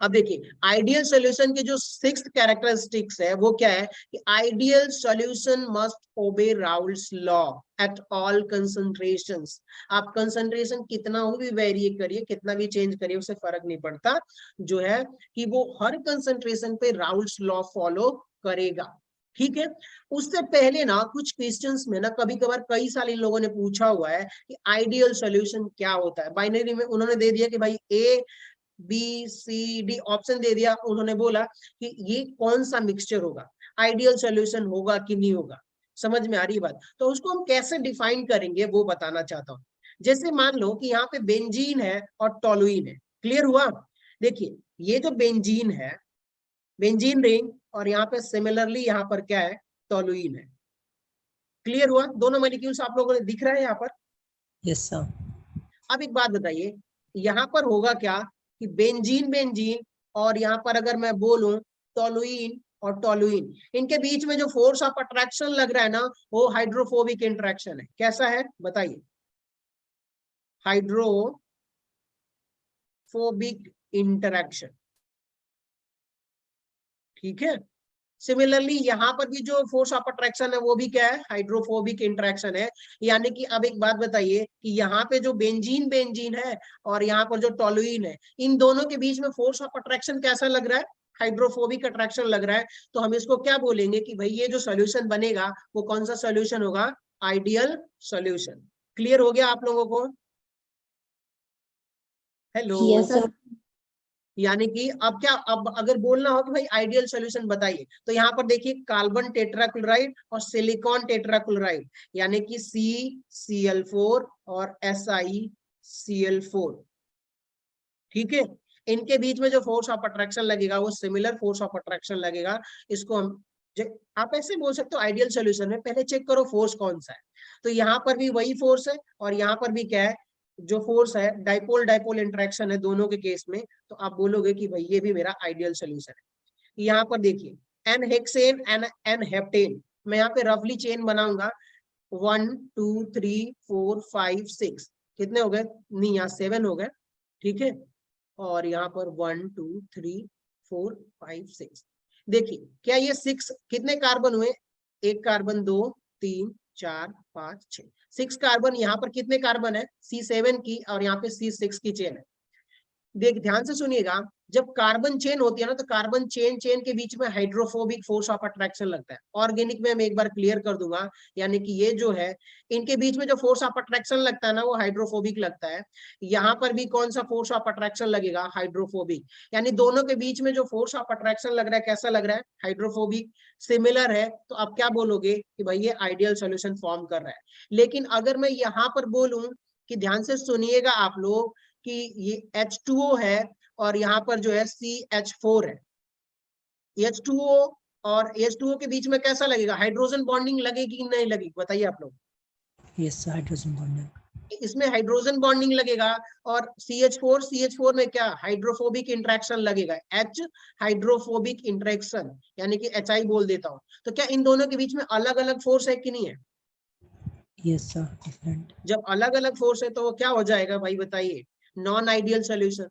अब देखिए ideal solution के जो 6th कैरेक्टरिस्टिक्स है वो क्या है कि आइडियल सॉल्यूशन मस्ट ओबे Raoult's law at all concentrations. आप कंसंट्रेशन कितना हो भी वेरी करिए, कितना भी चेंज करिए, उससे फर्क नहीं पड़ता, जो है कि वो हर कंसंट्रेशन पे राउल्स लॉ फॉलो करेगा। ठीक है, उससे पहले ना कुछ क्वेश्चंस में ना कभी कभार कई साल इन लोगों ने पूछा हुआ है कि आइडियल सॉल्यूशन क्या होता है। बाइनरी में उन्होंने दे दिया कि भाई A B C D option दे दिया, उन्होंने बोला कि ये कौन सा मिक्सचर होगा, आइडियल सॉल्यूशन होगा कि नहीं होगा। समझ में आ रही बात? तो उसको हम कैसे डिफाइन करेंगे वो बताना चाहता हूं। जैसे मान लो कि यहाँ पे बेंजीन है और टोलुइन है। क्लियर हुआ? देखिए ये जो बेंजीन है, बेंजीन रिंग, और यहाँ पे सिमिलरली यहाँ पर क्या है, टोलुइन है। क्लियर हुआ? दोनों मॉलिक्यूल्स आप लोगों को दिख रहा है यहाँ पर? Yes sir. अब एक बात बताइए, यहाँ पर होगा क्या कि बेंजीन बेंजीन, और यहाँ पर अगर मैं बोलूं टोलुइन और टोलुइन, इनके बीच में जो फोर्स ऑफ अट्रैक्शन लग रहा है ना, वो हाइड्रोफोबिक इंटरेक्शन है। कैसा है बताइए? Hydrophobic interaction. ठीक है, सिमिलरली यहाँ पर भी जो फोर्स ऑफ अट्रैक्शन है वो भी क्या है, हाइड्रोफोबिक इंटरेक्शन है। यानी कि अब एक बात बताइए कि यहाँ पे जो बेंजीन बेंजीन है और यहाँ पर जो टोलुइन है, इन दोनों के बीच में फोर्स ऑफ अट्रैक्शन कैसा लग रहा है, हाइड्रोफोबिक अट्रैक्शन लग रहा है। तो हम इसको क्या बोलेंगे कि भाई ये जो सोल्यूशन बनेगा वो कौन सा सोल्यूशन होगा, आइडियल सोल्यूशन। क्लियर हो गया आप लोगों को? हेलो? Yes sir. यानी कि अब क्या, अब अगर बोलना हो कि भाई आइडियल सॉल्यूशन बताइए, तो यहाँ पर देखिए कार्बन टेट्राक्लोराइड और सिलिकॉन टेट्राक्लोराइड, यानी कि CCl4 और SiCl4। ठीक है, इनके बीच में जो फोर्स ऑफ अट्रैक्शन लगेगा वो सिमिलर फोर्स ऑफ अट्रैक्शन लगेगा। इसको हम आप ऐसे बोल सकते हो आइडियल सॉल्यूशन में पहले चेक करो फोर्स कौन सा है। तो यहाँ पर भी वही फोर्स है और यहाँ पर भी क्या है, जो फोर्स है डाइपोल डाइपोल इंटरेक्शन है दोनों के केस में। तो आप बोलोगे कि भाई ये भी मेरा आइडियल सोल्यूशन है। यहाँ पर देखिए N hexane N N heptane, मैं यहाँ पे रफली चेन बनाऊंगा 1 2 3 4 5 6, कितने हो गए, नहीं यहाँ 7 हो गए। ठीक है, और यहाँ पर 1 2 3 4 5 6। देखिए क्या ये 6 कितने कार्बन हुए, एक कार्बन, 2 3 4 5 6, 6 कार्बन। यहाँ पर कितने कार्बन है, C7 की, और यहाँ पे C6 की चेन है। देख ध्यान से सुनिएगा, जब कार्बन चेन होती है ना, तो कार्बन चेन चेन के बीच में हाइड्रोफोबिक फोर्स ऑफ अट्रैक्शन लगता है। ऑर्गेनिक में मैं एक बार क्लियर कर दूंगा, यानी कि ये जो है इनके बीच में जो फोर्स ऑफ अट्रैक्शन लगता है ना, वो हाइड्रोफोबिक लगता है। यहाँ पर भी कौन सा फोर्स ऑफ अट्रैक्शन लगेगा, हाइड्रोफोबिक। यानी दोनों के बीच में जो फोर्स ऑफ अट्रैक्शन लग रहा है कैसा लग रहा है, हाइड्रोफोबिक, सिमिलर है। तो आप क्या बोलोगे कि भाई ये आइडियल सोल्यूशन फॉर्म कर रहा है। लेकिन अगर मैं यहाँ पर बोलूं कि ध्यान से सुनिएगा आप लोग, कि ये H2O है और यहाँ पर जो है CH4 है, H2O और H2O के बीच में कैसा लगेगा, हाइड्रोजन बॉन्डिंग लगेगी कि नहीं लगेगी बताइए आप लोग? Yes, hydrogen bonding. इसमें हाइड्रोजन बॉन्डिंग लगेगा। और CH4 में क्या, हाइड्रोफोबिक इंटरेक्शन लगेगा, H हाइड्रोफोबिक इंटरेक्शन, यानी कि HI बोल देता हूं। तो क्या इन दोनों के बीच में अलग अलग फोर्स है कि नहीं है? Yes sir, different. जब अलग अलग फोर्स है तो वो क्या हो जाएगा भाई बताइए, नॉन आइडियल सोल्यूशन।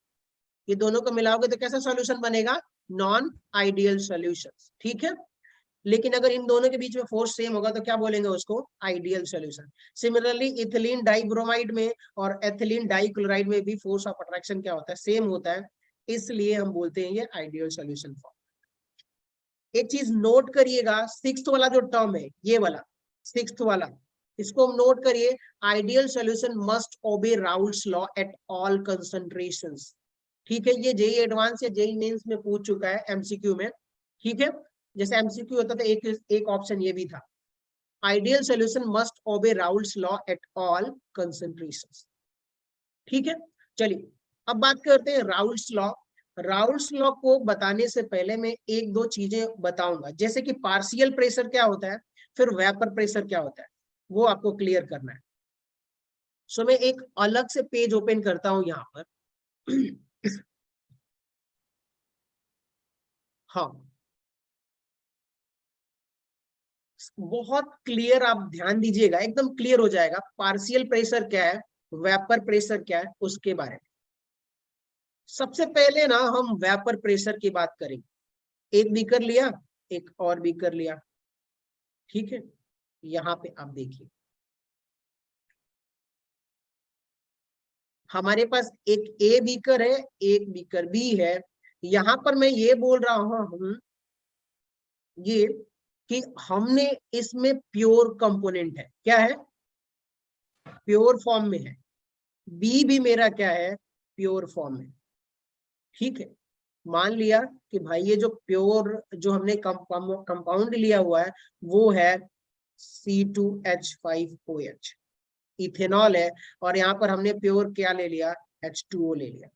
ये दोनों को मिलाओगे तो कैसा सॉल्यूशन बनेगा, नॉन आइडियल सॉल्यूशन। ठीक है, लेकिन अगर इन दोनों के बीच में फोर्स सेम होगा तो क्या बोलेंगे उसको, ideal solution. Similarly ethylene dibromide में और एथिलीन डाइक्लोराइड में भी फोर्स ऑफ अट्रैक्शन क्या होता है, सेम होता है, इसलिए हम बोलते हैं ये आइडियल सॉल्यूशन फॉर्म। एक चीज नोट करिएगा, 6th वाला जो टर्म है, ये वाला 6th वाला, इसको हम नोट करिए, आइडियल सॉल्यूशन मस्ट ओबे Raoult's law at all concentrations. ठीक है, ये जेई एडवांस या जेई मेंस में पूछ चुका है एमसीक्यू में। ठीक है, जैसे एमसीक्यू होता था एक ऑप्शन ये भी था, आइडियल सॉल्यूशन मस्ट ओबे Raoult's law at all concentrations. ठीक है, चलिए अब बात करते हैं राउल्स लॉ। राउल्स लॉ को बताने से पहले मैं एक दो चीजें बताऊंगा, जैसे कि पार्शियल प्रेशर क्या होता है, फिर वेपर प्रेशर क्या होता है, वो आपको क्लियर करना है। सो मैं एक अलग से पेज ओपन करता हूं यहाँ पर। हाँ, बहुत क्लियर, आप ध्यान दीजिएगा, एकदम क्लियर हो जाएगा पार्शियल प्रेशर क्या है, वेपर प्रेशर क्या है, उसके बारे में। सबसे पहले ना हम वेपर प्रेशर की बात करेंगे। एक बीकर लिया, एक और बीकर लिया, ठीक है। यहाँ पे आप देखिए हमारे पास एक ए बीकर है, एक बीकर बी है। यहाँ पर मैं ये बोल रहा हूं ये कि हमने इसमें प्योर कंपोनेंट है, क्या है, प्योर फॉर्म में है। बी भी मेरा क्या है, प्योर फॉर्म में, ठीक है। मान लिया कि भाई ये जो प्योर जो हमने कंपाउंड लिया हुआ है वो है C2H5OH, इथेनॉल है। और यहाँ पर हमने प्योर क्या ले लिया, H2O ले लिया।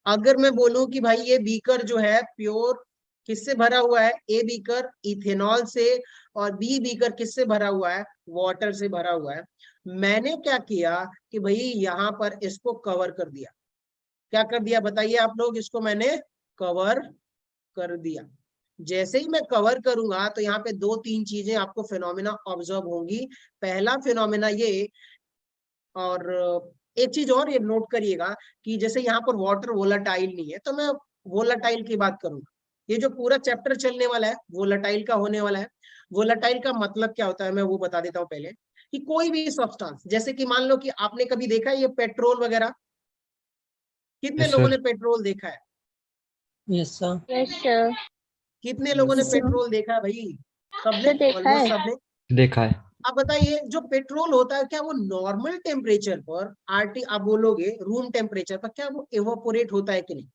अगर मैं बोलूं कि भाई ये बीकर जो है प्योर किससे भरा हुआ है, ए बीकर इथेनॉल से और बी बीकर किससे भरा हुआ है, वाटर से भरा हुआ है। मैंने क्या किया कि भाई यहाँ पर इसको कवर कर दिया। क्या कर दिया बताइए आप लोग, इसको मैंने कवर कर दिया। जैसे ही मैं कवर करूंगा तो यहाँ पे दो तीन चीजें आपको फिनोमेना ऑब्जर्व होंगी। पहला फिनोमेना ये, और एक चीज और ये नोट करिएगा कि जैसे यहाँ पर वाटर वोलाटाइल नहीं है तो मैं वोलाटाइल की बात करूंगा। ये जो पूरा चैप्टर चलने वाला है वोलाटाइल का होने वाला है। वोलाटाइल का मतलब क्या होता है मैं वो बता देता हूँ पहले, कि कोई भी सब्सटेंस, जैसे कि मान लो कि आपने कभी देखा है ये पेट्रोल वगैरह, कितने यस लोगों ने सर। पेट्रोल देखा है, Yes, sir. Yes sir. कितने लोगों ने Yes, sir. पेट्रोल देखा है भाई, सबने, देखा ऑलमोस्ट है। सबने। देखा है। आप बताइए जो पेट्रोल होता है क्या वो नॉर्मल टेम्परेचर पर, आरटी आप बोलोगे रूम टेम्परेचर पर, क्या वो एवापोरेट होता है कि नहीं,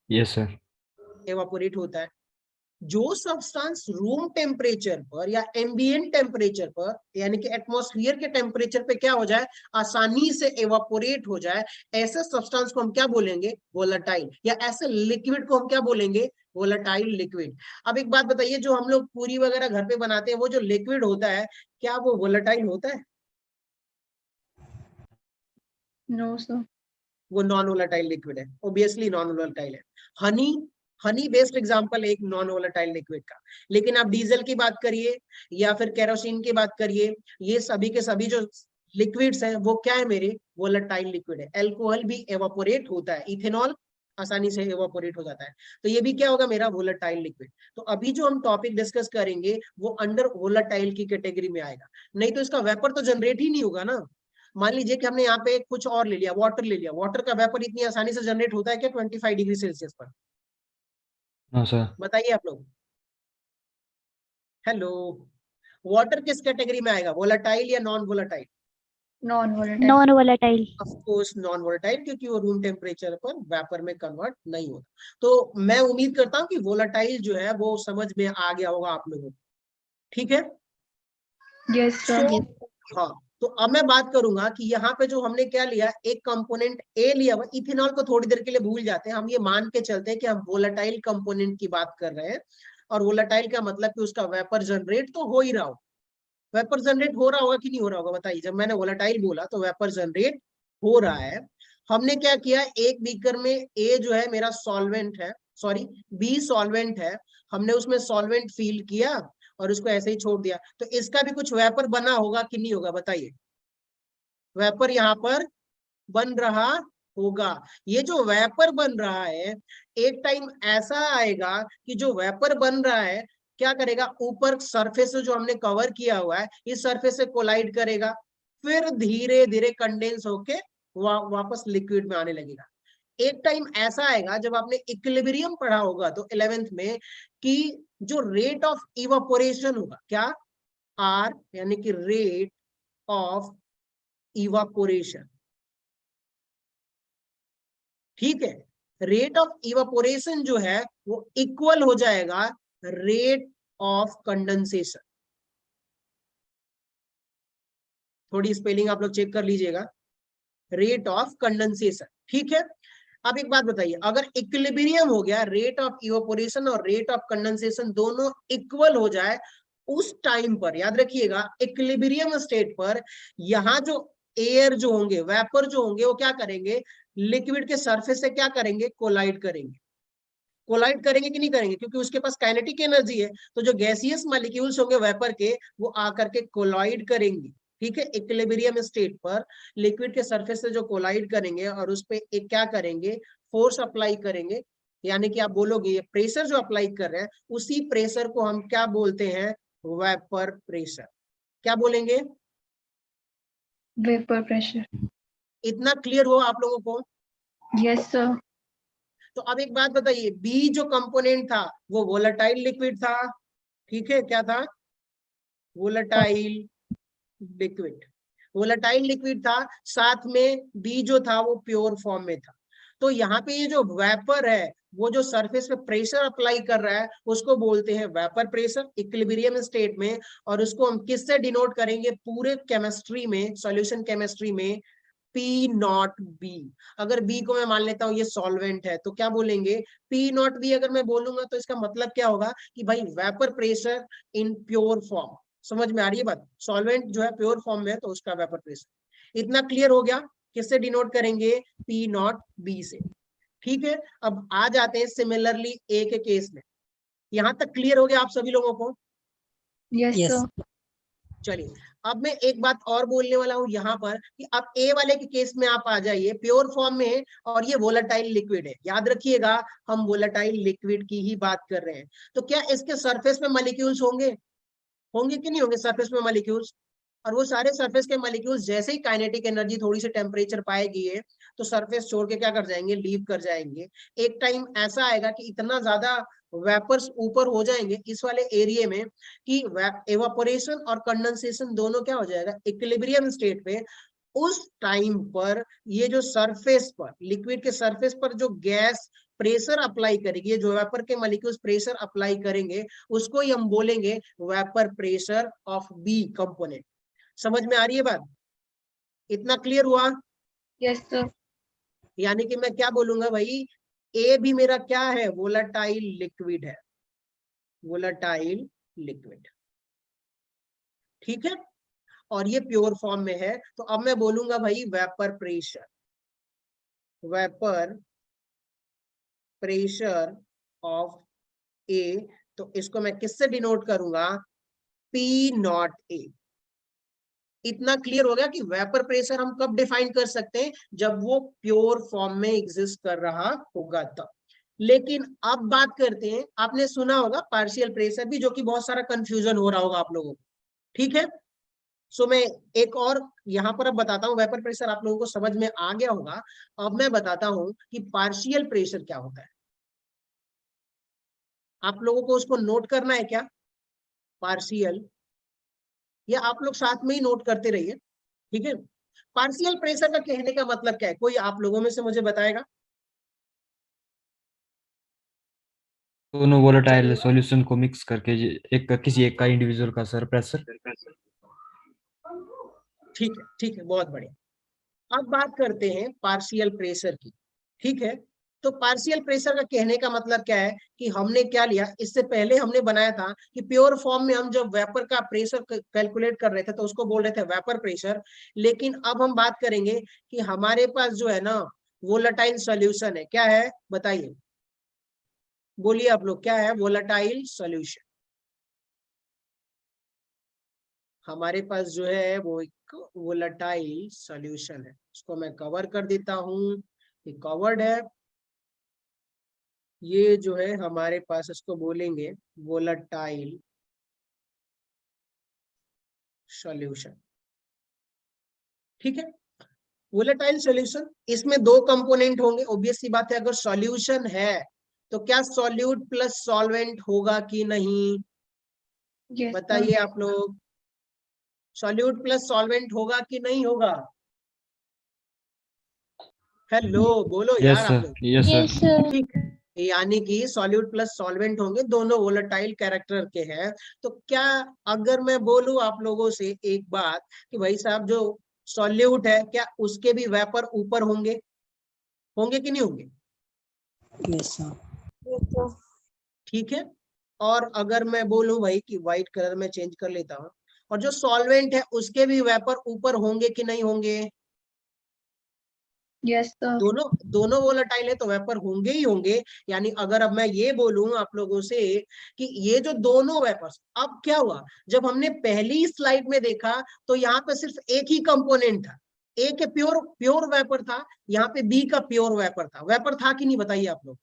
यस सर। एवापोरेट होता है। जो सब्सटेंस रूम टेम्परेचर पर या एम्बिएंट टेम्परेचर पर यानी कि एटमॉस्फेयर के टेम्परेचर पे क्या हो जाए, आसानी से एवापोरेट हो जाए, ऐसे सब्सटेंस को हम क्या बोलेंगे, वोलेटाइल। या ऐसे लिक्विड को हम क्या बोलेंगे, वोलेटाइल लिक्विड। अब एक बात बताइए, जो हम लोग पूरी वगैरह घर पे बनाते हैं वो जो लिक्विड होता है क्या वो वोलेटाइल होता है, नो सर। वो नॉन वोलेटाइल लिक्विड है, ऑब्वियसली नॉन वोलेटाइल है। हनी, हनी बेस्ड एग्जांपल एक नॉन वोलेटाइल लिक्विड का। लेकिन आप डीजल की बात करिए या फिर केरोसिन की बात करिए, ये सभी के सभी जो लिक्विड्स हैं वो क्या है मेरे, वोलेटाइल लिक्विड है। अल्कोहल भी एवापोरेट होता है, इथेनॉल आसानी से एवापोरेट हो जाता है, तो ये भी क्या होगा मेरा वोलेटाइल लिक्विड। तो अभी जो हम टॉपिक डिस्कस करेंगे वो अंडर वोलेटाइल की कैटेगरी में आएगा, नहीं तो इसका वेपर तो जनरेट ही नहीं होगा ना। मान लीजिए कि हमने यहाँ पे कुछ और ले लिया, वाटर ले लिया, वाटर का वेपर इतनी आसानी से जनरेट होता है क्या 25 डिग्री सेल्सियस पर, नो सर। बताइए आप लोग। हेलो, वाटर किस कैटेगरी में आएगा, वोलेटाइल या non volatile, non volatile. Non volatile. Of course non volatile, क्योंकि वो रूम टेम्परेचर पर वेपर में कन्वर्ट नहीं होता। तो मैं उम्मीद करता हूँ कि वोलेटाइल जो है वो समझ में आ गया होगा आप लोगों को, ठीक है। Yes sir. हाँ, तो अब मैं बात करूंगा कि यहाँ पे जो हमने क्या लिया, एक कंपोनेंट ए लिया हुआ, इथेनॉल को थोड़ी देर के लिए भूल जाते हैं, हम ये मान के चलते हैं कि हम वोलेटाइल कंपोनेंट की बात कर रहे हैं। और वोलेटाइल का मतलब कि उसका वेपर जनरेट तो हो ही रहा हो, वेपर जनरेट हो रहा होगा कि नहीं हो रहा होगा बताइए। जब मैंने वोलेटाइल बोला तो वेपर जनरेट हो रहा है। हमने क्या किया, एक बीकर में ए जो है मेरा सॉल्वेंट है, सॉरी बी सॉल्वेंट है, हमने उसमें सॉल्वेंट फिल किया और उसको ऐसे ही छोड़ दिया, तो इसका भी कुछ वेपर बना होगा कि नहीं होगा बताइए, वेपर यहाँ पर बन रहा होगा। ये जो वेपर बन रहा है एक टाइम ऐसा आएगा कि जो वेपर बन रहा है क्या करेगा, ऊपर सरफेस जो हमने कवर किया हुआ है इस सरफेस से कोलाइड करेगा, फिर धीरे धीरे कंडेंस होके वापस लिक्विड में आने लगेगा। एक टाइम ऐसा आएगा जब आपने इक्विलिब्रियम पढ़ा होगा तो 11th में, कि जो रेट ऑफ इवापोरेशन होगा क्या, आर यानी कि रेट ऑफ इवापोरेशन, ठीक है। रेट ऑफ इवापोरेशन जो है वो इक्वल हो जाएगा रेट ऑफ कंडेंसेशन। थोड़ी स्पेलिंग आप लोग चेक कर लीजिएगा, रेट ऑफ कंडेंसेशन, ठीक है। अब एक बात बताइए, अगर इक्विलिब्रियम हो गया, रेट ऑफ इवापोरेशन और रेट ऑफ कंडेंसेशन दोनों इक्वल हो जाए, उस टाइम पर याद रखिएगा इक्विलिब्रियम स्टेट पर यहाँ जो एयर जो होंगे, वेपर जो होंगे वो क्या करेंगे, लिक्विड के सरफेस से क्या करेंगे, कोलाइड करेंगे। कोलाइड करेंगे कि नहीं करेंगे, क्योंकि उसके पास काइनेटिक एनर्जी है, तो जो गैसियस मॉलिक्यूल्स होंगे वेपर के वो आकर के कोलाइड करेंगे। ठीक है, इक्विलिब्रियम स्टेट पर लिक्विड के सरफेस से जो कोलाइड करेंगे और उस पे एक क्या करेंगे, फोर्स अप्लाई करेंगे, यानी कि आप बोलोगे ये प्रेशर जो अप्लाई कर रहे हैं उसी प्रेशर को हम क्या बोलते हैं, वेपर प्रेशर। क्या बोलेंगे, वेपर प्रेशर। इतना क्लियर हो आप लोगों को? Yes sir. तो अब एक बात बताइए, बी जो कंपोनेंट था वो वोलेटाइल लिक्विड था, ठीक है, क्या था, वोलेटाइल लिक्विड, वोलेटाइल लिक्विड था, साथ में बी जो था वो प्योर फॉर्म में था। तो यहाँ पे ये जो वेपर है वो जो सरफेस पे प्रेशर अप्लाई कर रहा है उसको बोलते हैं वेपर प्रेशर इक्विलिब्रियम स्टेट में, और उसको हम किससे डिनोट करेंगे, पूरे केमिस्ट्री में, सॉल्यूशन केमिस्ट्री में, पी नॉट बी। अगर बी को मैं मान लेता हूँ ये सॉल्वेंट है तो क्या बोलेंगे, पी नॉट बी। अगर मैं बोलूंगा तो इसका मतलब क्या होगा कि भाई vapour pressure in pure form. समझ में आ रही है बात, सॉल्वेंट जो है प्योर फॉर्म में है तो उसका वेपर प्रेशर। इतना क्लियर हो गया, किससे डिनोट करेंगे, पी नॉट बी से। ठीक है, अब आ जाते हैं सिमिलरली ए के केस में। यहां तक क्लियर हो गया आप सभी लोगों को? Yes Yes. सर। चलिए, अब मैं एक बात और बोलने वाला हूं यहाँ पर कि अब ए वाले के केस में आप आ जाइए, प्योर फॉर्म में है और ये वोलेटाइल लिक्विड है। याद रखिएगा हम वोलेटाइल लिक्विड की ही बात कर रहे हैं। तो क्या इसके सरफेस में मॉलिक्यूल्स होंगे, होंगे कि नहीं होंगे सरफेस में मॉलिक्यूल्स? और वो सारे सरफेस के मॉलिक्यूल्स जैसे ही काइनेटिक एनर्जी थोड़ी सी टेम्परेचर पाएगी है तो सरफेस छोड़ के क्या कर जाएंगे, लीव कर जाएंगे। एक टाइम ऐसा आएगा कि इतना ज्यादा वेपर्स ऊपर हो जाएंगे इस वाले एरिया में कि एवापोरेशन और कंडेंसेशन दोनों क्या हो जाएगा, इक्विलिब्रियम स्टेट पे। उस टाइम पर ये जो सरफेस पर, लिक्विड के सरफेस पर जो गैस प्रेशर अप्लाई करेगी, जो वेपर के मॉलिक्यूल्स प्रेशर अप्लाई करेंगे उसको ही हम बोलेंगे vapour pressure of B component. समझ में आ रही है बात, इतना क्लियर हुआ? Yes sir. यानी कि मैं क्या बोलूंगा भाई, ए भी मेरा क्या है, वोलेटाइल लिक्विड है, वोलेटाइल लिक्विड, ठीक है, और ये प्योर फॉर्म में है। तो अब मैं बोलूंगा भाई vapour pressure, vapour pressure of A. तो इसको मैं किससे डिनोट करूंगा, पी नॉट ए। इतना क्लियर हो गया कि वेपर प्रेशर हम कब डिफाइन कर सकते हैं, जब वो प्योर फॉर्म में एग्जिस्ट कर रहा होगा तब। लेकिन अब बात करते हैं, आपने सुना होगा पार्शियल प्रेशर भी, जो कि बहुत सारा कंफ्यूजन हो रहा होगा आप लोगों को, ठीक है। सो मैं एक और यहाँ पर अब बताता हूँ, वेपर प्रेशर आप लोगों को समझ में आ गया होगा। अब मैं बताता हूँ कि पार्शियल प्रेशर क्या होता है। आप लोगों को उसको नोट करना है क्या, पार्शियल, या आप लोग साथ में ही नोट करते रहिए, ठीक है। पार्शियल प्रेशर का कहने का मतलब क्या है, कोई आप लोगों में से मुझे बताएगा? दोनों वोलेटाइल सॉल्यूशन को मिक्स करके एक किसी एक का इंडिविजुअल का सर प्रेशर। ठीक है, बहुत बढ़िया। अब बात करते हैं पार्शियल प्रेशर की, ठीक है। तो पार्शियल प्रेशर का कहने का मतलब क्या है कि हमने क्या लिया, इससे पहले हमने बनाया था कि प्योर फॉर्म में हम जब वेपर का प्रेशर कैलकुलेट कर रहे थे तो उसको बोल रहे थे वेपर प्रेशर। लेकिन अब हम बात करेंगे कि हमारे पास जो है ना वोलेटाइल सॉल्यूशन है, क्या है बताइए, बोलिए आप लोग, क्या है वोलेटाइल सॉल्यूशन? हमारे पास जो है वो एक वोलेटाइल सॉल्यूशन है, उसको मैं कवर कर देता हूं, ये कवर्ड है। ये जो है हमारे पास, इसको बोलेंगे वोलेटाइल सॉल्यूशन, ठीक है। वोलेटाइल सॉल्यूशन, इसमें दो कंपोनेंट होंगे, ऑब्वियस सी बात है। अगर सॉल्यूशन है तो क्या सॉल्यूट प्लस सॉल्वेंट होगा कि नहीं, यस बताइए आप लोग, सॉल्यूट प्लस सॉल्वेंट होगा कि नहीं होगा? हेलो बोलो यस यार आप सर, लोग। Yes yes sir. सर। ठीक है, यानी कि सॉल्यूट प्लस सॉल्वेंट होंगे, दोनों वोलेटाइल कैरेक्टर के हैं। तो क्या अगर मैं बोलूं आप लोगों से एक बात कि भाई साहब जो सॉल्यूट है क्या उसके भी वेपर ऊपर होंगे, होंगे कि नहीं होंगे? Yes, sir. ठीक है। और अगर मैं बोलूं भाई कि व्हाइट कलर में चेंज कर लेता हूं, और जो सॉल्वेंट है उसके भी वेपर ऊपर होंगे कि नहीं होंगे? Yes, sir. दोनों वोलेटाइल है तो वेपर होंगे ही होंगे। यानी अगर अब मैं ये बोलूं आप लोगों से कि ये जो दोनों वेपर्स, अब क्या हुआ, जब हमने पहली स्लाइड में देखा तो यहाँ पे सिर्फ एक ही कंपोनेंट था, ए के प्योर वेपर था, यहाँ पे बी का प्योर वेपर था कि नहीं, बताइए आप लोग।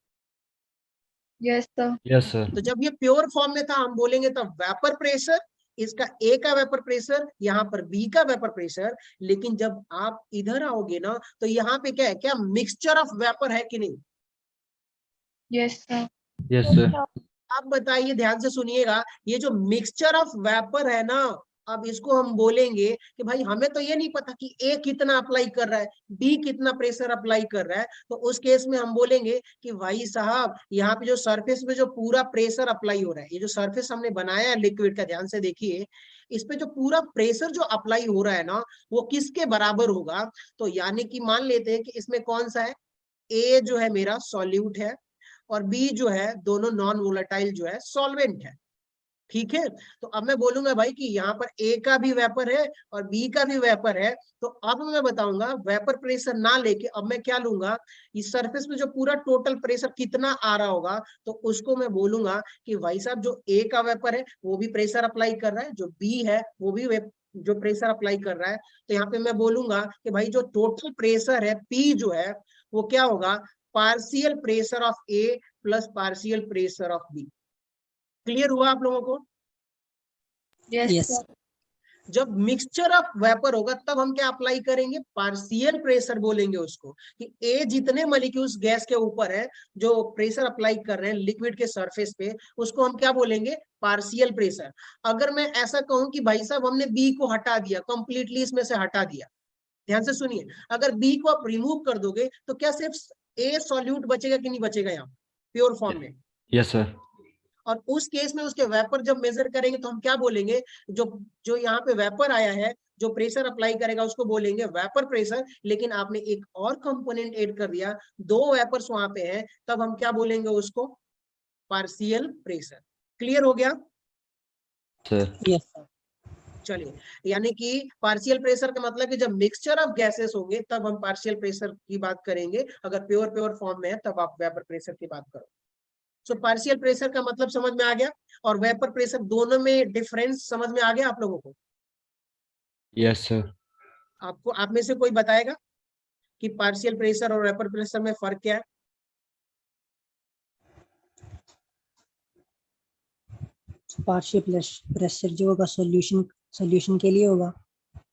Yes, sir. Yes sir. तो जब ये प्योर फॉर्म में था हम बोलेंगे तब वेपर प्रेशर, इसका ए का वेपर प्रेशर, यहाँ पर बी का वेपर प्रेशर। लेकिन जब आप इधर आओगे ना तो यहाँ पे क्या है, क्या मिक्सचर ऑफ वेपर है कि नहीं? Yes, sir. Yes sir. आप बताइए, ध्यान से सुनिएगा, ये जो मिक्सचर ऑफ वेपर है ना, अब इसको हम बोलेंगे कि भाई हमें तो ये नहीं पता कि ए कितना अप्लाई कर रहा है, बी कितना प्रेशर अप्लाई कर रहा है। तो उस केस में हम बोलेंगे कि भाई साहब यहाँ पे जो सरफेस में जो पूरा प्रेशर अप्लाई हो रहा है, ये जो सरफेस हमने बनाया है लिक्विड का, ध्यान से देखिए, इस पे जो पूरा प्रेशर जो अप्लाई हो रहा है ना, वो किसके बराबर होगा? तो यानी कि मान लेते हैं कि इसमें कौन सा है, ए जो है मेरा सॉल्यूट है और बी जो है दोनों नॉन वोलेटाइल जो है सॉल्वेंट है। ठीक है, तो अब मैं बोलूंगा भाई कि यहाँ पर ए का भी वेपर है और बी का भी वेपर है। तो अब मैं बताऊंगा वेपर प्रेशर ना लेके अब मैं क्या लूंगा, इस सरफेस में जो पूरा टोटल प्रेशर कितना आ रहा होगा, तो उसको मैं बोलूंगा कि भाई साहब जो ए का वेपर है वो भी प्रेशर अप्लाई कर रहा है, जो बी है वो भी जो प्रेशर अप्लाई कर रहा है। तो यहाँ पे मैं बोलूंगा कि भाई जो टोटल प्रेशर है पी जो है वो क्या होगा, partial pressure of A plus partial pressure of B. Clear हुआ आप लोगों को? Yes, Yes. sir. जब मिक्सचर ऑफ वेपर होगा तब हम क्या अप्लाई करेंगे, पार्शियल प्रेशर बोलेंगे उसको, कि ए जितने मॉलिक्यूल्स गैस के ऊपर है जो प्रेशर अप्लाई कर रहे हैं लिक्विड के सरफेस पे, उसको हम क्या बोलेंगे, पार्शियल प्रेशर। अगर मैं ऐसा कहूं कि भाई साहब हमने बी को हटा दिया, कंप्लीटली इसमें से हटा दिया, ध्यान से सुनिए, अगर बी को आप रिमूव कर दोगे तो क्या सिर्फ ए सॉल्यूट बचेगा कि नहीं बचेगा यहाँ प्योर फॉर्म में? Yes sir. और उस केस में उसके वेपर जब मेजर करेंगे तो हम क्या बोलेंगे, जो जो यहाँ पे वेपर आया है जो प्रेशर अप्लाई करेगा उसको बोलेंगे वेपर प्रेशर। लेकिन आपने एक और कंपोनेंट ऐड कर दिया, दो वेपर्स वहां पे हैं, तब हम क्या बोलेंगे उसको, पार्शियल प्रेशर। क्लियर हो गया? सर। Yes, sir. चलिए, यानी कि पार्शियल प्रेशर का मतलब कि जब मिक्सचर ऑफ गैसेस होंगे तब हम पार्शियल प्रेशर की बात करेंगे, अगर प्योर फॉर्म में है तब आप वेपर प्रेशर की बात करो। सो पार्शियल प्रेशर का मतलब समझ में आ गया, और वेपर प्रेशर दोनों में डिफरेंस समझ में आ गया आप लोगों को? Yes sir. आपको आप में से कोई बताएगा कि पार्शियल प्रेशर और वेपर प्रेशर में फर्क क्या है? पार्शियल प्रेशर जो होगा सॉल्यूशन के लिए होगा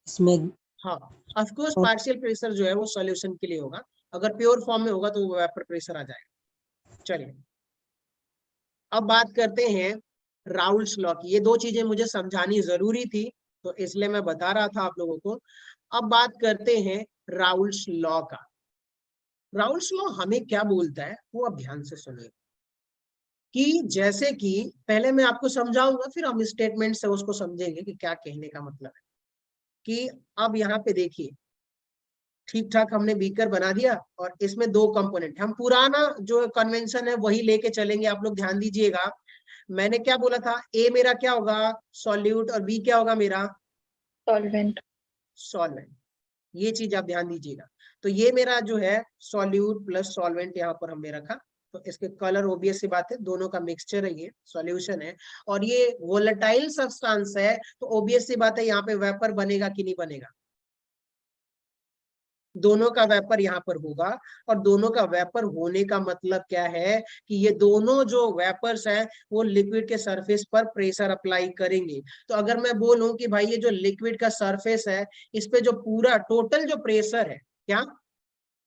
इसमें। हाँ, ऑफ कोर्स पार्शियल प्रेशर जो है वो सॉल्यूशन के लिए होगा, अगर प्योर फॉर्म में होगा तो वो वेपर प्रेशर आ जाएगा। चलिए अब बात करते हैं राउल्स लॉ की। ये दो चीजें मुझे समझानी जरूरी थी तो इसलिए मैं बता रहा था आप लोगों को। अब बात करते हैं राउल्स लॉ का। राउल्स लॉ हमें क्या बोलता है वो आप ध्यान से सुनिए, कि जैसे कि पहले मैं आपको समझाऊंगा फिर हम स्टेटमेंट से उसको समझेंगे कि क्या कहने का मतलब है। कि अब यहाँ पे देखिए, ठीक ठाक हमने बीकर बना दिया और इसमें दो कंपोनेंट, हम पुराना जो कन्वेंशन है वही लेके चलेंगे। आप लोग ध्यान दीजिएगा, मैंने क्या बोला था, ए मेरा क्या होगा, सॉल्यूट, और बी क्या होगा मेरा, Solvent. सॉल्वेंट। ये चीज आप ध्यान दीजिएगा। तो ये मेरा जो है सॉल्यूट प्लस सॉल्वेंट यहाँ पर हमने रखा, तो इसके कलर ओबियस सी बात है दोनों का मिक्सचर है, ये सॉल्यूशन है। और ये वोलेटाइल सब्सटेंस है तो ओबियस सी बात है यहाँ पे वेपर बनेगा कि नहीं बनेगा, दोनों का वेपर यहाँ पर होगा। और दोनों का वेपर होने का मतलब क्या है कि ये दोनों जो वेपर्स हैं वो लिक्विड के सरफेस पर प्रेशर अप्लाई करेंगे। तो अगर मैं बोलूं कि भाई ये जो लिक्विड का सरफेस है इस पे जो पूरा टोटल जो प्रेशर है, क्या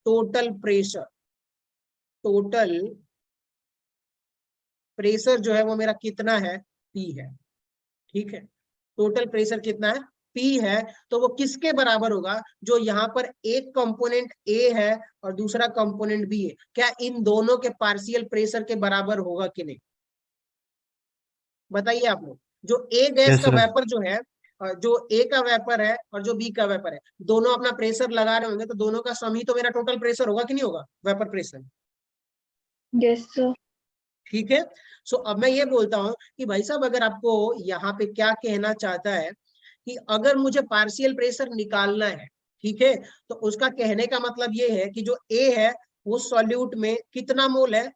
टोटल प्रेशर जो है वो मेरा कितना है, पी है। ठीक है, टोटल प्रेशर कितना है, पी है। तो वो किसके बराबर होगा, जो यहाँ पर एक कंपोनेंट ए है और दूसरा कंपोनेंट बी है, क्या इन दोनों के पार्शियल प्रेशर के बराबर होगा कि नहीं? बताइए आप लोग। जो ए गैस का वेपर जो है, जो ए का वेपर है और जो बी का वेपर है, दोनों अपना प्रेशर लगा रहे होंगे तो दोनों का सम ही तो मेरा टोटल प्रेशर होगा कि नहीं होगा, वेपर प्रेशर। Yes, sir. ठीक है, सो अब मैं ये बोलता हूं कि भाई साहब अगर आपको यहाँ पे क्या कहना चाहता है कि अगर मुझे पार्शियल प्रेशर निकालना है ठीक है, तो उसका कहने का मतलब ये है कि जो ए है वो सॉल्यूट में कितना मोल है,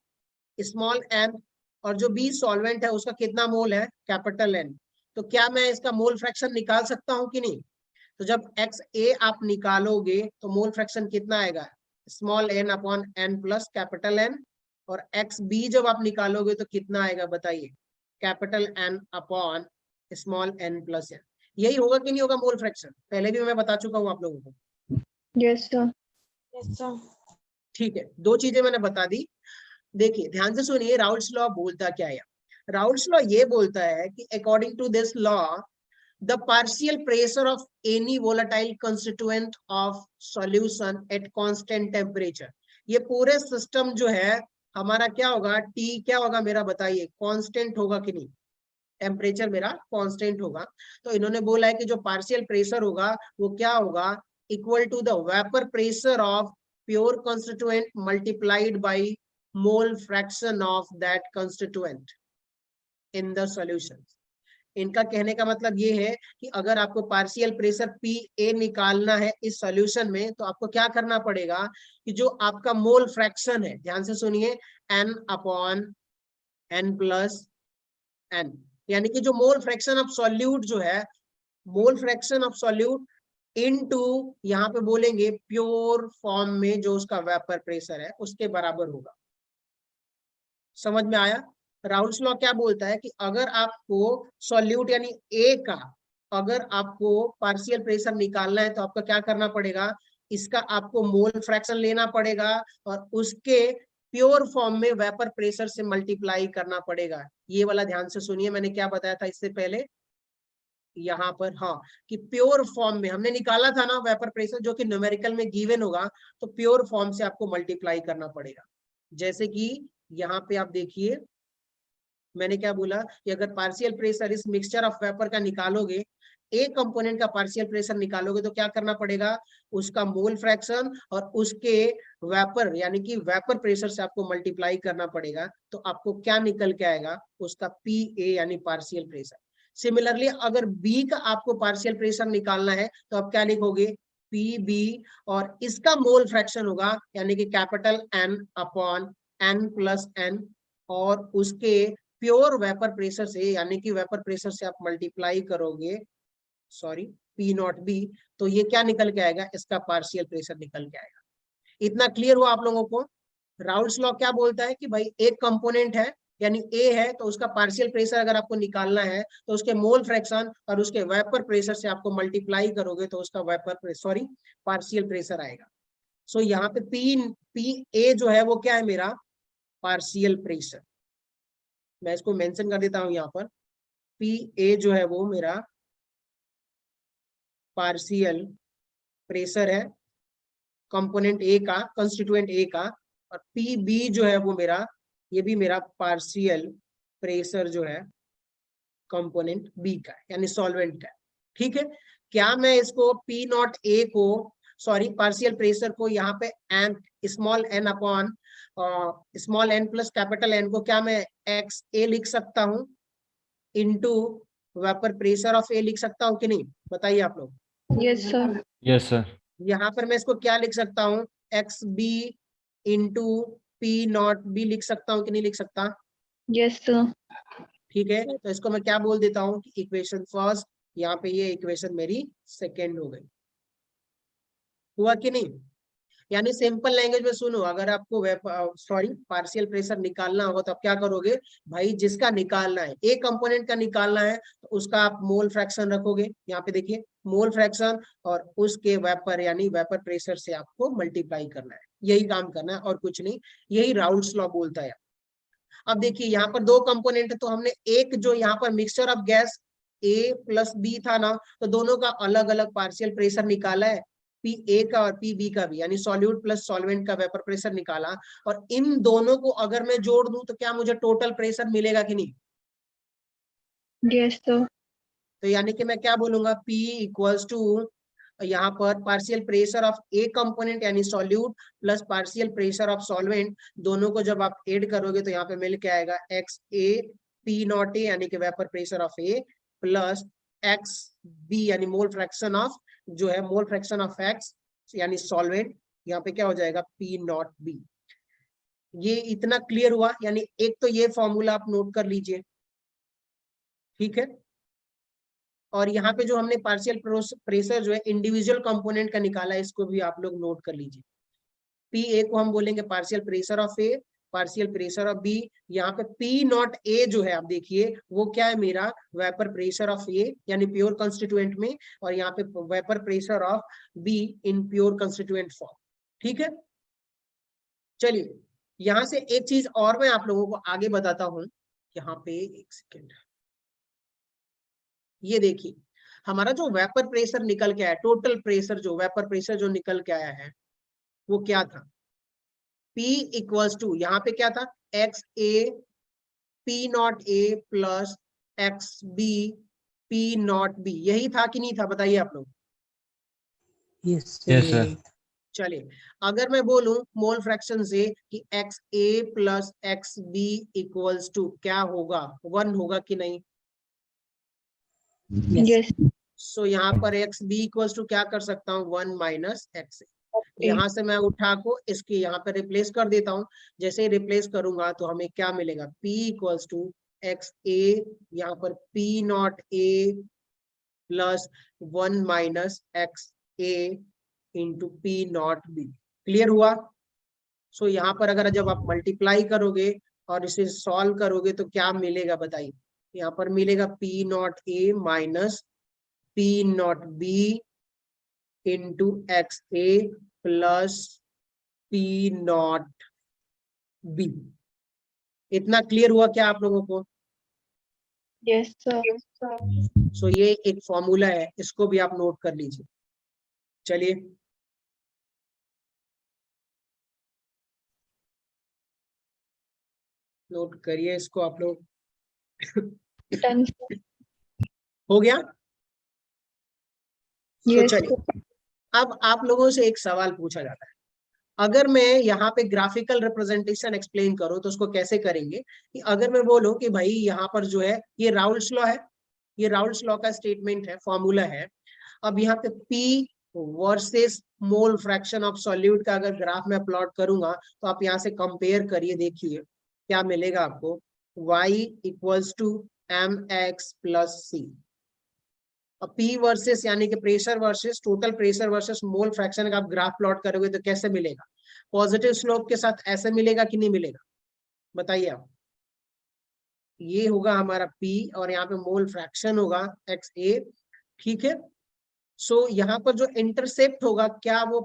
स्मॉल एन, और जो बी सॉल्वेंट है उसका कितना मोल है, कैपिटल एन। तो क्या मैं इसका मोल फ्रैक्शन निकाल सकता हूं कि नहीं? तो जब एक्स ए आप निकालोगे तो मोल फ्रैक्शन कितना आएगा, small N upon N plus capital N, और एक्स बी जब आप निकालोगे तो कितना आएगा बताइए, capital N upon small N plus N. यही होगा कि नहीं होगा मोल फ्रैक्शन? पहले भी मैं बता चुका हूं आप लोगों को। Yes, sir. Yes, sir. ठीक है, दो चीजें मैंने बता दी। देखिए ध्यान से सुनिए, राउल्ट्स लॉ बोलता क्या है। राउल्ट्स लॉ ये बोलता है कि according to this law the partial pressure of any volatile constituent of solution at constant temperature, ये पूरे सिस्टम जो है हमारा क्या होगा, T क्या होगा मेरा बताइए, कांस्टेंट होगा कि नहीं, टेम्परेचर मेरा कांस्टेंट होगा। तो इन्होंने बोला है कि जो पार्शियल प्रेशर होगा वो क्या होगा, equal to the vapour pressure of pure constituent multiplied by mole fraction of that constituent in the solution. इनका कहने का मतलब ये है कि अगर आपको पार्शियल प्रेशर पी ए निकालना है इस सॉल्यूशन में, तो आपको क्या करना पड़ेगा कि जो आपका मोल फ्रैक्शन है, ध्यान से सुनिए, N upon N plus N, यानी कि जो मोल फ्रैक्शन ऑफ सॉल्यूट जो है, mole fraction of solute into यहाँ पे बोलेंगे प्योर फॉर्म में जो उसका वेपर प्रेशर है उसके बराबर होगा। समझ में आया? राउल्ट्स लॉ क्या बोलता है कि अगर आपको सॉल्यूट यानी ए का अगर आपको पार्शियल प्रेशर निकालना है तो आपको क्या करना पड़ेगा, इसका आपको मोल फ्रैक्शन लेना पड़ेगा और उसके प्योर फॉर्म में वेपर प्रेशर से मल्टीप्लाई करना पड़ेगा। ये वाला ध्यान से सुनिए, मैंने क्या बताया था इससे पहले यहाँ पर, हाँ, कि प्योर फॉर्म में हमने निकाला था ना वेपर प्रेशर, जो कि न्यूमेरिकल में गिवन होगा, तो प्योर फॉर्म से आपको मल्टीप्लाई करना पड़ेगा। जैसे कि यहाँ पे आप देखिए मैंने क्या बोला कि अगर पार्शियल प्रेशर इस मिक्सचर ऑफ वेपर का निकालोगे, ए कंपोनेंट का पार्शियल प्रेशर निकालोगे तो क्या करना पड़ेगा, उसका मोल फ्रैक्शन और उसके वेपर यानी कि वेपर प्रेशर से आपको मल्टीप्लाई करना पड़ेगा, तो आपको क्या निकल के आएगा, उसका पी ए यानी पार्शियल प्रेशर। सिमिलरली अगर बी का आपको पार्शियल प्रेशर निकालना है तो आप क्या लिखोगे, पी बी, और इसका मोल फ्रैक्शन होगा यानी कि capital N upon N plus N, और उसके प्योर वेपर प्रेशर से यानी कि वेपर प्रेशर से आप मल्टीप्लाई करोगे, सॉरी, पी नॉट बी, तो ये क्या निकल के आएगा, इसका पार्शियल प्रेशर निकल के आएगा। इतना क्लियर हुआ आप लोगों को? राउल्ट्स लॉ क्या बोलता है कि भाई एक कंपोनेंट है यानी ए है, तो उसका पार्शियल प्रेशर अगर आपको निकालना है तो उसके मोल फ्रैक्शन और उसके वेपर प्रेशर से आपको मल्टीप्लाई करोगे तो उसका वेपर सॉरी पार्शियल प्रेशर आएगा। सो यहाँ पे पी ए जो है वो क्या है, मेरा पार्शियल प्रेशर। मैं इसको मेंशन कर देता हूं यहाँ पर, पी ए जो है वो मेरा पार्शियल प्रेशर है कंपोनेंट ए का, कंस्टिट्यूएंट ए का, और पी बी जो है वो मेरा, ये भी मेरा पार्शियल प्रेशर जो है कंपोनेंट बी का यानी सॉल्वेंट का। ठीक है, क्या मैं इसको पी नॉट ए को, सॉरी पार्शियल प्रेशर को यहाँ पे N small N upon small N plus capital N को क्या मैं एक्स ए लिख सकता हूँ into vapour pressure of A लिख सकता हूँ कि नहीं, बताइए आप लोग। Yes, sir. Yes sir. यहाँ पर मैं इसको क्या लिख सकता हूँ, X B into P not B लिख सकता हूँ कि नहीं लिख सकता? Yes, sir. ठीक है, तो इसको मैं क्या बोल देता हूँ कि इक्वेशन फर्स्ट, यहाँ पे ये इक्वेशन मेरी सेकेंड हो गई। हुआ कि नहीं? यानी सिंपल लैंग्वेज में सुनो, अगर आपको सॉरी पार्शियल प्रेशर निकालना होगा तो आप क्या करोगे भाई, जिसका निकालना है ए कंपोनेंट का निकालना है तो उसका आप मोल फ्रैक्शन रखोगे, यहाँ पे देखिए मोल फ्रैक्शन, और उसके वेपर यानी वेपर प्रेशर से आपको मल्टीप्लाई करना है, यही काम करना है और कुछ नहीं। यही राउल्ट्स लॉ बोलता है। अब देखिए यहाँ पर दो कंपोनेंट है, तो हमने एक जो यहाँ पर mixture of gas A plus B था ना, तो दोनों का अलग अलग पार्शियल प्रेशर निकाला है, पी ए का और पी बी का भी, यानी सॉल्यूट प्लस सॉल्वेंट का वेपर प्रेशर निकाला, और इन दोनों को अगर मैं जोड़ दूं तो क्या मुझे टोटल प्रेशर मिलेगा कि नहीं? Yes, sir. तो यानी कि मैं क्या बोलूंगा, P इक्वल्स टू यहाँ पर partial pressure of A component यानी solute plus partial pressure of solvent, दोनों को जब आप ऐड करोगे तो यहाँ पे मिल के आएगा X A P naught A यानी कि vapour pressure of A plus X B यानी मोल फ्रैक्शन ऑफ जो है मोल फ्रैक्शन ऑफ एक्स यानी सॉल्वेंट, यहाँ पे क्या हो जाएगा P नॉट बी। ये इतना क्लियर हुआ, यानी एक तो ये फॉर्मूला आप नोट कर लीजिए, ठीक है। और यहाँ पे जो हमने पार्शियल प्रेशर जो है इंडिविजुअल कंपोनेंट का निकाला है, इसको भी आप लोग नोट कर लीजिए। पी ए को हम बोलेंगे partial pressure of A, partial pressure of B. यहाँ पे पी नॉट ए जो है आप देखिए वो क्या है, मेरा वेपर प्रेशर ऑफ ए यानी प्योर कंस्टिट्यूएंट में, और यहाँ पे vapour pressure of be in pure constituent form, ठीक है। चलिए यहाँ से एक चीज और मैं आप लोगों को आगे बताता हूं। यहाँ पे एक सेकेंड, ये देखिए हमारा जो वेपर प्रेशर निकल के आया, टोटल प्रेशर जो वेपर प्रेशर जो निकल के आया है वो क्या था, P इक्वल्स टू यहाँ पे क्या था, X A P naught A plus X B P not B, यही था कि नहीं था, बताइए आप लोग। Yes, sir. चलिए अगर मैं बोलूं मोल फ्रैक्शन से कि X A plus X B equals to क्या होगा, 1 होगा कि नहीं। Yes. सो यहाँ पर एक्स बी इक्वल्स टू क्या कर सकता हूँ, 1 माइनस एक्स। यहाँ से मैं उठा को इसके यहाँ पे रिप्लेस कर देता हूँ। जैसे ही रिप्लेस करूंगा तो हमें क्या मिलेगा, P इक्वल्स टू एक्स ए, यहाँ पर P not A plus 1 minus x A into P not be. Clear हुआ। सो यहाँ पर अगर जब आप मल्टीप्लाई करोगे और इसे सॉल्व करोगे तो क्या मिलेगा बताइए, यहाँ पर मिलेगा P not a minus P not be into x A plus P not be. इतना क्लियर हुआ क्या आप लोगों को। Yes, sir. सो ये एक फॉर्मूला है, इसको भी आप नोट कर लीजिए। चलिए नोट करिए इसको आप लोग। Done, sir. हो गया। तो Yes, चलिए sir. अब आप लोगों से एक सवाल पूछा जाता है, अगर मैं यहाँ पे ग्राफिकल रिप्रेजेंटेशन एक्सप्लेन करूं तो उसको कैसे करेंगे, कि अगर मैं बोलूं कि भाई यहाँ पर जो है ये राउल्स लॉ है, ये राउल्स लॉ का स्टेटमेंट है, फॉर्मूला है। अब यहाँ पे P versus mole fraction of solute का अगर ग्राफ में प्लॉट करूंगा तो आप यहाँ से कंपेयर करिए, देखिए क्या मिलेगा आपको, y equals to mx plus c. अब P वर्सेस यानी कि pressure versus total pressure versus mole fraction का आप ग्राफ प्लॉट करोगे तो कैसे मिलेगा, पॉजिटिव स्लोप के साथ ऐसे मिलेगा कि नहीं मिलेगा, बताइए आप। ये होगा हमारा P और यहाँ पे मोल फ्रैक्शन होगा XA, ठीक है। सो यहाँ पर जो इंटरसेप्ट होगा क्या वो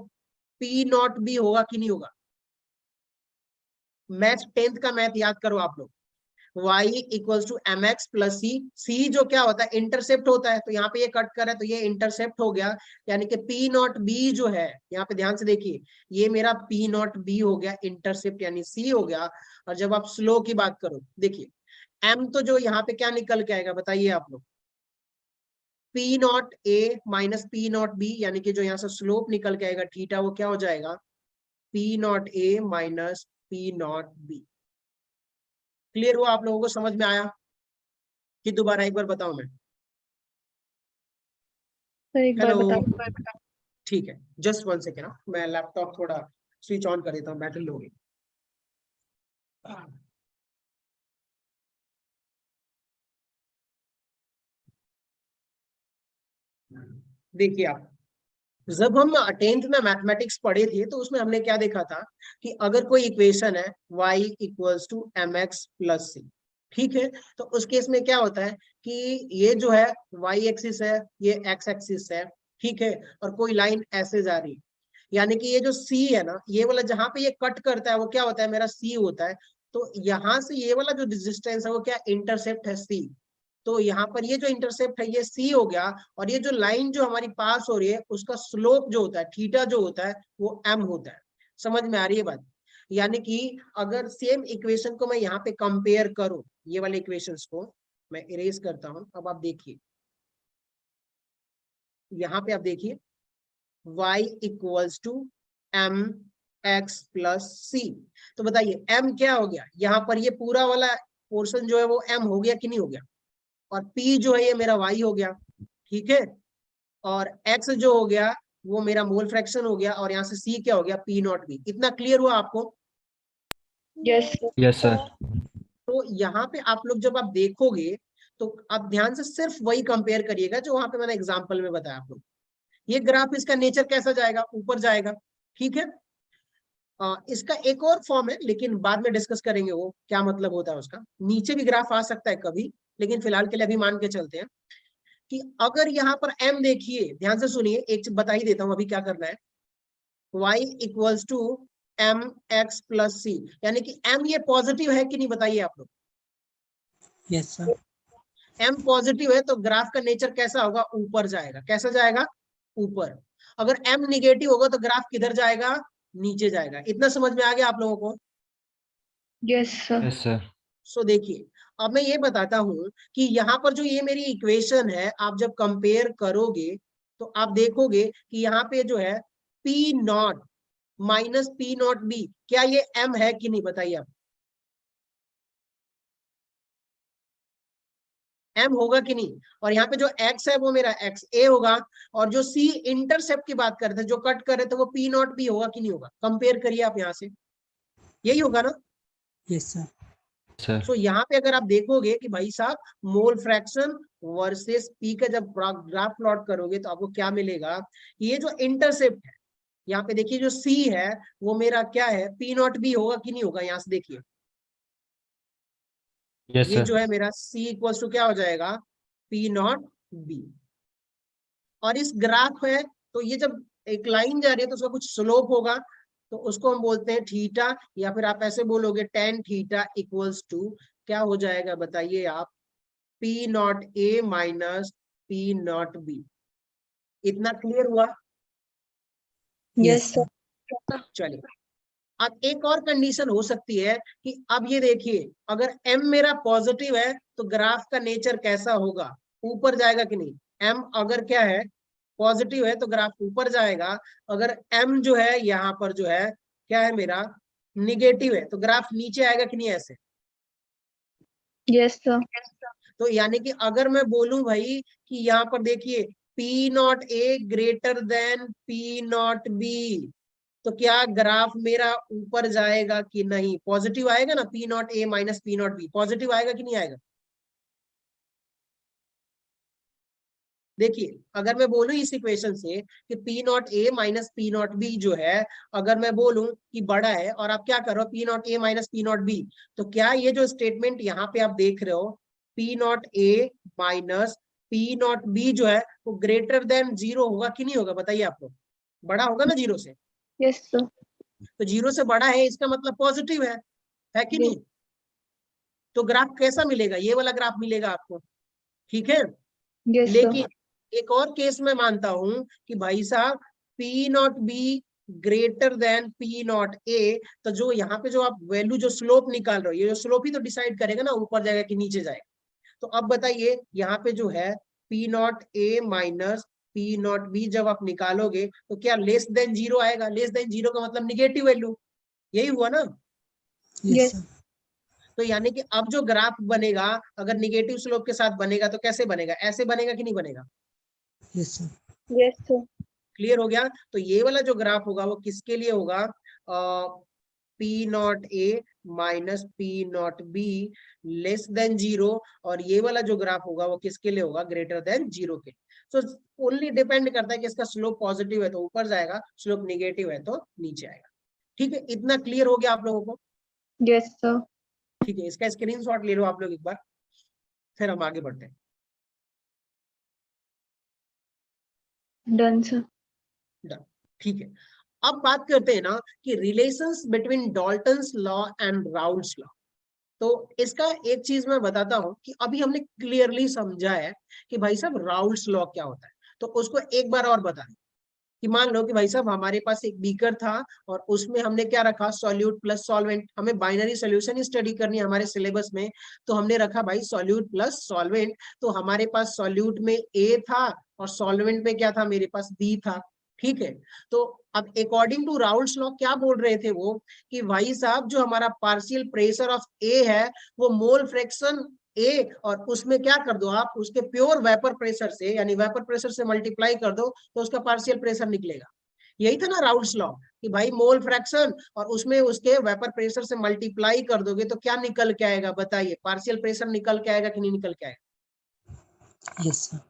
P नॉट बी होगा कि नहीं होगा। मैथ 10th का मैथ याद करो आप लोग, y equals to m x plus c. C जो क्या होता है, इंटरसेप्ट होता है, तो यहाँ पे ये कट कर रहा है तो ये इंटरसेप्ट हो गया, यानी कि P नॉट बी जो है, यहाँ पे ध्यान से देखिए ये मेरा P नॉट बी हो गया, इंटरसेप्ट यानी C हो गया। और जब आप स्लो की बात करो, देखिए M तो जो यहाँ पे क्या निकल के आएगा बताइए आप लोग, P not a minus P not be, यानी कि जो यहाँ से स्लोप निकल के आएगा थीटा, वो क्या हो जाएगा, P not a minus P not be. Clear हुआ आप लोगों को, समझ में आया कि दोबारा एक बार बताऊं मैं। Sir, एक बार हेलो, बताओ। ठीक है, जस्ट 1 सेकेंड, मैं लैपटॉप थोड़ा स्विच ऑन कर देता हूँ, बैटरी लो गई। देखिए आप, जब हम 10th में मैथमेटिक्स पढ़े थे तो उसमें हमने क्या देखा था कि अगर कोई इक्वेशन है y equals to m x plus c, ठीक है, तो उस केस में क्या होता है कि ये जो है y एक्सिस है, ये x एक्सिस है, ठीक है, और कोई लाइन ऐसे जा रही है, यानी कि ये जो c है ना, ये वाला जहां पे ये कट करता है वो क्या होता है, मेरा c होता है। तो यहाँ से ये वाला जो डिस्टेंस है वो क्या, इंटरसेप्ट है c। तो यहाँ पर ये जो इंटरसेप्ट है ये C हो गया, और ये जो लाइन जो हमारी पास हो रही है उसका स्लोप जो होता है, थीटा जो होता है, वो M होता है। समझ में आ रही है बात। यानी कि अगर सेम इक्वेशन को मैं यहाँ पे कंपेयर करूं, ये वाले इक्वेशंस को मैं इरेज करता हूं, अब आप देखिए यहाँ पे, आप देखिए y equals to m x plus c. तो बताइए M क्या हो गया, यहाँ पर ये पूरा वाला पोर्शन जो है वो M हो गया कि नहीं हो गया, और P जो है ये मेरा y हो गया, ठीक है। और x जो हो गया वो मेरा मोल फ्रैक्शन हो गया, और यहाँ से c क्या हो गया, P नॉट बी। इतना क्लियर हुआ आपको? Yes, sir. Yes sir. तो यहाँ पे आप लोग जब आप देखोगे तो आप ध्यान से सिर्फ वही कंपेयर करिएगा जो वहां पे मैंने एग्जांपल में बताया आप लोग। ये ग्राफ, इसका नेचर कैसा जाएगा, ऊपर जाएगा, ठीक है। इसका एक और फॉर्म है, लेकिन बाद में डिस्कस करेंगे वो क्या मतलब होता है उसका। नीचे भी ग्राफ आ सकता है कभी, लेकिन फिलहाल के लिए अभी मान के चलते हैं कि अगर यहाँ पर m देखिए, ध्यान से सुनिए, एक चीज बता ही देता हूं अभी क्या करना है। y equals to m x plus c, यानी कि m ये पॉजिटिव है कि नहीं, बताइए आप लोग। Yes sir. m पॉजिटिव है तो ग्राफ का नेचर कैसा होगा, ऊपर जाएगा। कैसा जाएगा, ऊपर। अगर m निगेटिव होगा तो ग्राफ किधर जाएगा, नीचे जाएगा। इतना समझ में आ गया आप लोगों को? Yes, sir. Yes sir. So देखिए, अब मैं ये बताता हूं कि यहाँ पर जो ये मेरी इक्वेशन है, आप जब कंपेयर करोगे तो आप देखोगे कि यहाँ पे जो है P not minus P not be, क्या ये m है कि नहीं, बताइए आप। m होगा कि नहीं? और यहाँ पे जो x है वो मेरा x a होगा, और जो c इंटरसेप्ट की बात कर रहे थे, जो कट कर रहे थे, वो P नॉट बी होगा कि नहीं होगा? कंपेयर करिए आप यहाँ से, यही होगा ना। Yes sir. सर सो यहाँ पे अगर आप देखोगे कि भाई साहब मोल फ्रैक्शन वर्सेस पी का जब ग्राफ प्लॉट करोगे तो आपको क्या मिलेगा, ये जो इंटरसेप्ट है, यहाँ पे देखिए जो सी है वो मेरा क्या है, पी नॉट बी होगा कि नहीं होगा। यहाँ से देखिए, यस ये सर। जो है मेरा सी इक्वल्स टू क्या हो जाएगा, पी नॉट बी। और इस ग्राफ है तो ये जब एक लाइन जा रही है तो उसका कुछ स्लोप होगा, तो उसको हम बोलते हैं थीटा, या फिर आप ऐसे बोलोगे टेन थीटा इक्वल्स टू क्या हो जाएगा, बताइए आप, P naught A minus P not be. इतना क्लियर हुआ? Yes, sir. चलिए, अब एक और कंडीशन हो सकती है कि अब ये देखिए, अगर m मेरा पॉजिटिव है तो ग्राफ का नेचर कैसा होगा, ऊपर जाएगा कि नहीं। m अगर क्या है, पॉजिटिव है तो ग्राफ ऊपर जाएगा। अगर m जो है यहाँ पर जो है क्या है मेरा, निगेटिव है, तो ग्राफ नीचे आएगा कि नहीं, ऐसे। Yes, sir. तो यानी कि अगर मैं बोलूं भाई कि यहाँ पर देखिए P not a greater than P not be, तो क्या ग्राफ मेरा ऊपर जाएगा कि नहीं, पॉजिटिव आएगा ना, P not a minus P not be, positive आएगा कि नहीं आएगा। देखिए, अगर मैं बोलूं इस इक्वेशन से कि P not a minus P not be जो है, अगर मैं बोलूं कि बड़ा है और आप क्या करो P not a minus P not be, तो क्या ये जो स्टेटमेंट यहाँ पे आप देख रहे हो, P not a minus P not be जो है वो ग्रेटर देन जीरो होगा कि नहीं होगा, बताइए आपको। बड़ा होगा ना जीरो से, Yes, sir. तो जीरो से बड़ा है इसका मतलब पॉजिटिव है कि Yes. नहीं। तो ग्राफ कैसा मिलेगा, ये वाला ग्राफ मिलेगा आपको, ठीक है। Yes, sir. लेकिन एक और केस में मानता हूं कि भाई साहब P not be greater than P not a, तो जो यहाँ पे जो आप वैल्यू जो स्लोप निकाल रहे हो, ये जो स्लोप ही तो डिसाइड करेगा ना ऊपर जाएगा कि नीचे जाएगा। तो अब बताइए यहाँ पे जो है P not a minus P not be जब आप निकालोगे तो क्या लेस देन जीरो आएगा। लेस देन जीरो का मतलब निगेटिव वैल्यू, यही हुआ ना। Yes Yes. सर। तो यानी कि अब जो ग्राफ बनेगा अगर निगेटिव स्लोप के साथ बनेगा तो कैसे बनेगा, ऐसे बनेगा कि नहीं बनेगा। Yes sir. Yes, sir. Clear हो गया। तो ये वाला जो ग्राफ होगा वो किसके लिए होगा, P not a minus P not be less than zero, और ये वाला जो ग्राफ होगा वो किसके लिए होगा, ग्रेटर देन जीरो के। सो ओनली डिपेंड करता है कि इसका स्लोप पॉजिटिव है तो ऊपर जाएगा, स्लोप निगेटिव है तो नीचे आएगा। ठीक है, इतना क्लियर हो गया आप लोगों को। Yes, sir. ठीक है, इसका स्क्रीनशॉट ले लो आप लोग एक बार, फिर हम आगे बढ़ते हैं। Done, sir. ठीक है, अब बात करते हैं ना कि relations between Dalton's law and Raoult's law. तो इसका एक चीज मैं बताता हूं कि अभी हमने क्लियरली समझा है कि भाई साहब राउल्स लॉ क्या होता है, तो उसको एक बार और बता दें कि मान लो कि भाई साहब हमारे पास एक बीकर था और उसमें हमने क्या रखा, सॉल्यूट प्लस सॉल्वेंट। हमें बाइनरी सॉल्यूशन ही स्टडी करनी है हमारे सिलेबस में, तो हमने रखा भाई सॉल्यूट प्लस सॉल्वेंट। तो हमारे पास सॉल्यूट में ए था और सॉल्वेंट में क्या था, मेरे पास बी था। ठीक है, तो अब अकॉर्डिंग टू राउल्स लॉ क्या बोल रहे थे वो कि भाई साहब जो हमारा पार्शियल प्रेशर ऑफ ए है वो मोल फ्रैक्शन ए और उसमें क्या कर दो आप, उसके प्योर वेपर प्रेशर से यानी वेपर प्रेशर से मल्टीप्लाई कर दो तो उसका पार्शियल प्रेशर निकलेगा। यही था ना राउल्ट्स लॉ कि भाई मोल फ्रैक्शन और उसमें उसके वेपर प्रेशर से मल्टीप्लाई कर दोगे तो क्या निकल के आएगा, बताइए, पार्शियल प्रेशर निकल के आएगा कि नहीं निकल के आएगा? Yes sir.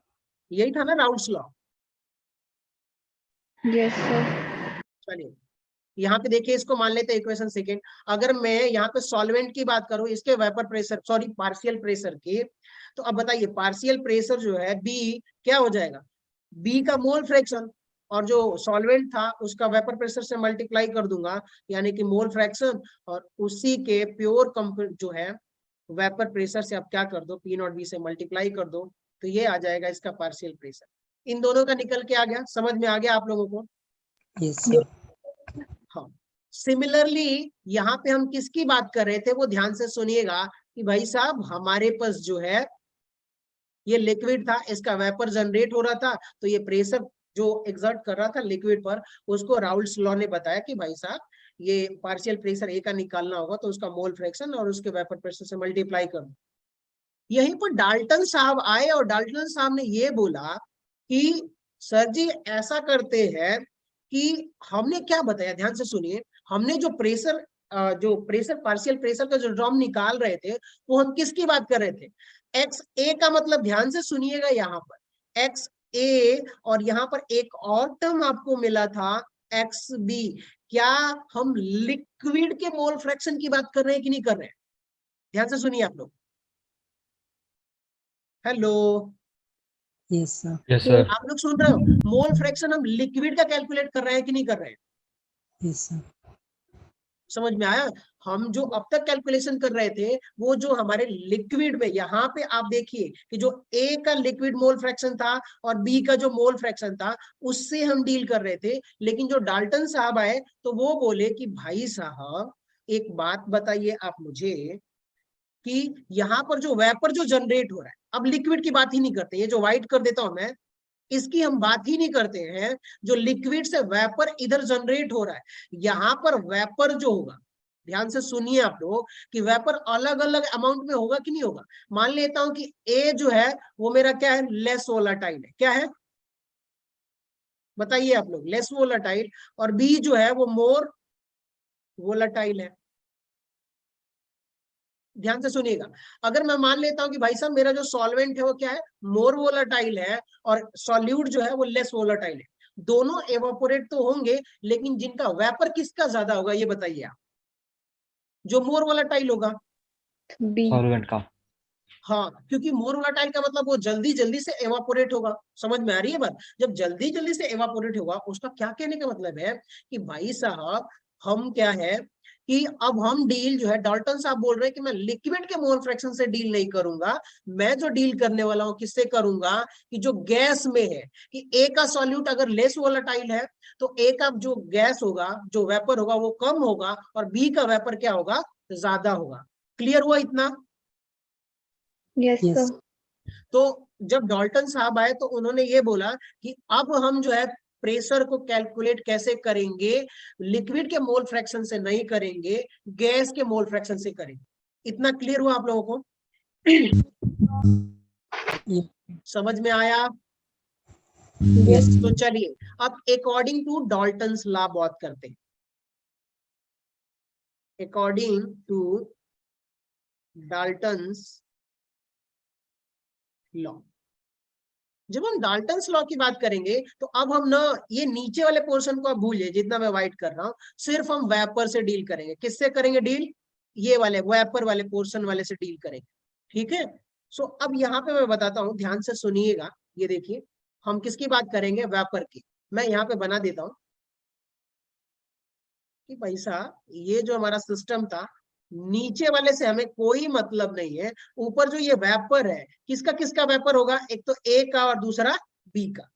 यही था ना राउल्ट्स लॉ। Yes, sir. चलिए यहाँ पे देखिए, इसको मान लेते हैं इक्वेशन सेकेंड। अगर मैं यहाँ पे सॉल्वेंट की बात करूं, इसके vapour pressure sorry partial pressure की, तो अब बताइए पार्शियल प्रेशर जो है बी क्या हो जाएगा, बी का मोल फ्रैक्शन और जो सॉल्वेंट था उसका वेपर प्रेशर से मल्टीप्लाई कर दूंगा यानी कि मोल फ्रैक्शन, और उसी के प्योर जो है वेपर प्रेशर से आप क्या कर दो, पी नॉट बी से मल्टीप्लाई कर दो, तो ये आ जाएगा इसका पार्शियल प्रेशर। इन दोनों का निकल के आ गया, समझ में आ गया आप लोगों को? Yes sir. हाँ, सिमिलरली यहाँ पे हम किसकी बात कर रहे थे वो ध्यान से सुनिएगा कि भाई साहब हमारे पास जो है ये लिक्विड था, इसका वेपर जनरेट हो रहा था, तो ये प्रेशर जो एक्सर्ट कर रहा था लिक्विड पर, उसको राउल्ट्स लॉ ने बताया कि भाई साहब ये पार्शियल प्रेशर ए का निकालना होगा तो उसका मोल फ्रैक्शन और उसके वेपर प्रेशर से मल्टीप्लाई कर दो। यहीं पर डाल्टन साहब आए और डाल्टन साहब ने ये बोला कि सर जी ऐसा करते हैं कि हमने क्या बताया, ध्यान से सुनिए, हमने जो प्रेशर पार्शियल प्रेशर का जो ड्रॉम निकाल रहे थे वो हम किसकी बात कर रहे थे, एक्स ए का, मतलब ध्यान से सुनिएगा यहाँ पर एक्स ए और यहाँ पर एक और टर्म आपको मिला था एक्स बी। क्या हम लिक्विड के मोल फ्रैक्शन की बात कर रहे हैं कि नहीं कर रहे हैं? ध्यान से सुनिए आप लोग। Hello, yes sir. Yes sir. आप लोग सुन रहे हो? मोल फ्रैक्शन हम लिक्विड का कैलकुलेट कर रहे हैं कि नहीं कर रहे हैं? Yes sir. समझ में आया? हम जो अब तक कैलकुलेशन कर रहे थे वो जो हमारे लिक्विड में, यहाँ पे आप देखिए कि जो ए का लिक्विड मोल फ्रैक्शन था और बी का जो मोल फ्रैक्शन था उससे हम डील कर रहे थे। लेकिन जो डाल्टन साहब आए तो वो बोले कि भाई साहब एक बात बताइए आप मुझे कि यहाँ पर जो वेपर जो जनरेट हो रहा है, अब लिक्विड की बात ही नहीं करते, ये जो व्हाइट कर देता हूं मैं, इसकी हम बात ही नहीं करते हैं, जो लिक्विड से वेपर इधर जनरेट हो रहा है, यहाँ पर वेपर जो होगा, ध्यान से सुनिए आप लोग कि वेपर अलग अलग अमाउंट में होगा कि नहीं होगा। मान लेता हूं कि ए जो है वो मेरा क्या है, लेस वोलाटाइल है, क्या है बताइए आप लोग, लेस वोलाटाइल, और बी जो है वो मोर वोलाटाइल है। ध्यान से सुनिएगा, अगर मैं मान लेता हूं कि भाई साहब मेरा जो सॉल्वेंट है वो क्या है, मोर वोलाटाइल है, और सॉल्यूट जो है वो लेस वोलाटाइल है, दोनों एवापोरेट तो होंगे, लेकिन जिनका वेपर किसका ज्यादा होगा ये बताइए आप? जो मोर वोलाटाइल होगा। B. सॉल्वेंट का। हाँ, क्योंकि मोर वोलाटाइल का मतलब वो जल्दी जल्दी से एवापोरेट होगा। समझ में आ रही है बात? जब जल्दी जल्दी से एवापोरेट होगा, उसका क्या कहने का मतलब है कि भाई साहब हम क्या है कि अब हम डील जो है, डाल्टन साहब बोल रहे हैं कि मैं लिक्विड के मोल फ्रैक्शन से डील नहीं करूंगा, मैं जो डील करने वाला हूं किससे करूंगा, कि जो गैस में है, कि ए का सॉल्यूट अगर लेस वोलाटाइल है तो ए का जो गैस होगा, जो वेपर होगा वो कम होगा, और बी का वेपर क्या होगा, ज्यादा होगा। क्लियर हुआ इतना? Yes, yes. sir. तो जब डाल्टन साहब आए तो उन्होंने ये बोला कि अब हम जो है प्रेशर को कैलकुलेट कैसे करेंगे, लिक्विड के मोल फ्रैक्शन से नहीं करेंगे, गैस के मोल फ्रैक्शन से करेंगे। इतना क्लियर हुआ आप लोगों को? समझ में आया? यस। तो चलिए अब अकॉर्डिंग टू डाल्टन्स लॉ बात करते हैं। अकॉर्डिंग टू डाल्टन्स लॉ, जब हम डाल्टन्स लॉ की बात करेंगे तो अब हम ना ये नीचे वाले पोर्शन को आप भूलिए, जितना मैं वाइट कर रहा हूं, सिर्फ हम वेपर से डील करेंगे। किससे करेंगे डील? ये वाले वेपर वाले पोर्शन वाले से डील करेंगे, ठीक है? सो अब यहाँ पे मैं बताता हूँ, ध्यान से सुनिएगा, ये देखिए हम किसकी बात करेंगे, वेपर की। मैं यहाँ पे बना देता हूँ कि पैसा, ये जो हमारा सिस्टम था, नीचे वाले से हमें कोई मतलब नहीं है, ऊपर जो ये वेपर है, किसका किसका वेपर होगा, एक तो ए का और दूसरा बी का।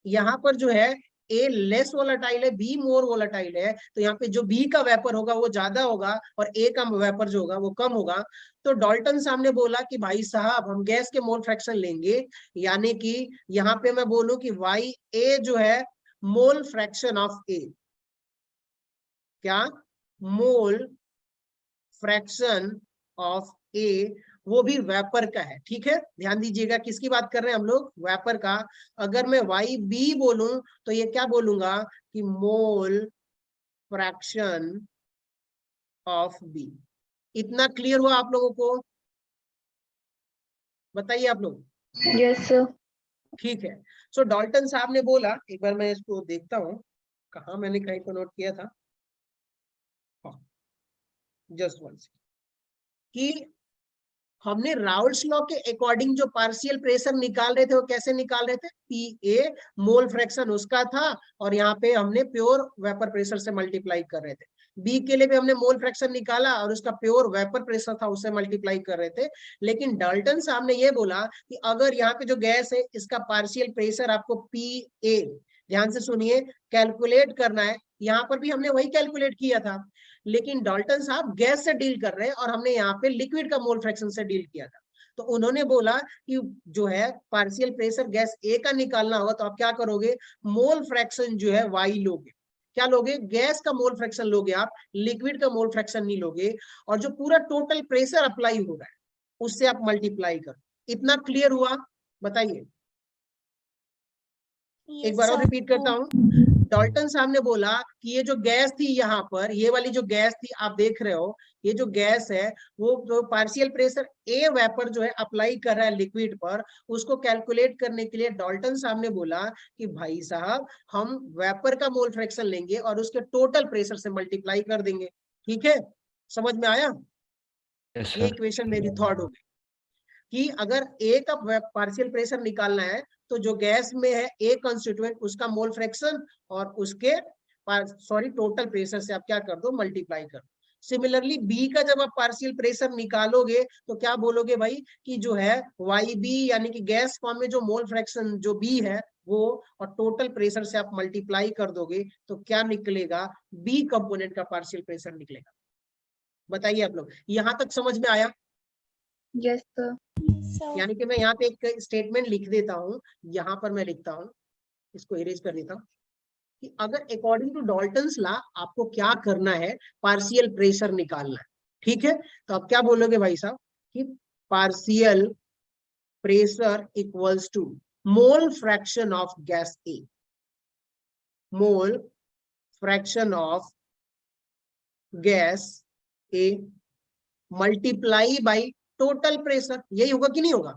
यहाँ पर जो है ए लेस वोलाटाइल है, बी मोर वोलाटाइल है, तो यहाँ पे जो बी का वेपर होगा वो ज्यादा होगा और ए का वेपर जो होगा वो कम होगा। तो डाल्टन सामने बोला कि भाई साहब हम गैस के मोल फ्रैक्शन लेंगे, यानी कि यहाँ पे मैं बोलूं कि वाई ए जो है मोल फ्रैक्शन ऑफ ए, क्या, मोल फ्रैक्शन ऑफ ए, वो भी वेपर का है। ठीक है, ध्यान दीजिएगा, किसकी बात कर रहे हैं हम लोग, वेपर का। अगर मैं वाई बी बोलूं तो ये क्या बोलूंगा कि मोल फ्रैक्शन ऑफ बी। इतना क्लियर हुआ आप लोगों को? बताइए आप लोग। Yes, sir. ठीक है, सो डाल्टन साहब ने बोला, एक बार मैं इसको देखता हूं कहा मैंने कहीं पर नोट किया था, जस्ट वन कि हमने राउल्ट्स लॉ के अकॉर्डिंग जो पार्शियल प्रेशर निकाल रहे थे वो कैसे निकाल रहे थे, पी ए मोल फ्रैक्शन उसका था, और यहाँ पे हमने प्योर वेपर प्रेशर से मल्टीप्लाई कर रहे थे। बी के लिए भी हमने मोल फ्रैक्शन निकाला और उसका प्योर वेपर प्रेशर था, उससे मल्टीप्लाई कर रहे थे। लेकिन डाल्टन साहब ने ये बोला कि अगर यहाँ पे जो गैस है इसका पार्शियल प्रेशर आपको पी ए, ध्यान से सुनिए, कैलकुलेट करना है। यहाँ पर भी हमने वही कैलकुलेट किया था, लेकिन डाल्टन साहब गैस से डील कर रहे हैं और हमने यहाँ पे लिक्विड का मोल फ्रैक्शन से डील किया था। तो उन्होंने बोला कि जो है पार्शियल प्रेशर गैस ए का निकालना होगा तो आप क्या करोगे, मोल फ्रैक्शन जो है वाई लोगे। क्या लोगे, गैस का मोल फ्रैक्शन लोगे आप, लिक्विड का मोल फ्रैक्शन नहीं लोगे। और जो पूरा टोटल प्रेशर अप्लाई हो रहा है उससे आप मल्टीप्लाई करो। इतना क्लियर हुआ? बताइए। एक बार और रिपीट करता हूं। डाल्टन साहब ने बोला कि ये जो गैस थी यहाँ पर, ये वाली जो गैस थी आप देख रहे हो, ये जो गैस है वो जो पार्शियल प्रेशर ए वेपर जो है अप्लाई कर रहा है लिक्विड पर, उसको कैलकुलेट करने के लिए डाल्टन साहब ने बोला कि भाई साहब हम वेपर का मोल फ्रैक्शन लेंगे और उसके टोटल प्रेशर से मल्टीप्लाई कर देंगे। ठीक है, समझ में आया? यस ये सर। इक्वेशन मेरी थर्ड हो गई कि अगर ए का पार्शियल प्रेशर निकालना है तो जो गैस में है ए कंस्टिट्यूएंट उसका मोल फ्रैक्शन और उसके टोटल प्रेशर से आप क्या कर दो, मल्टीप्लाई कर दो। सिमिलरली बी का जब आप पार्शियल प्रेशर निकालोगे तो क्या बोलोगे भाई कि जो है वाई बी यानी कि गैस फॉर्म में जो मोल फ्रैक्शन जो बी है वो और टोटल प्रेशर से आप मल्टीप्लाई कर दोगे तो क्या निकलेगा, बी कंपोनेंट का पार्शियल प्रेशर निकलेगा। बताइए आप लोग, यहां तक समझ में आया? Yes, sir. यानी कि मैं यहाँ पे एक स्टेटमेंट लिख देता हूँ, यहाँ पर मैं लिखता हूँ, इसको इरेज कर देता हूँ कि अगर अकॉर्डिंग टू डाल्टन्स लॉ आपको क्या करना है, पार्शियल प्रेशर निकालना है। ठीक है, तो आप क्या बोलोगे भाई साहब कि partial pressure equals to mole fraction of gas A, mole fraction of gas A multiply by total pressure. यही होगा कि नहीं होगा?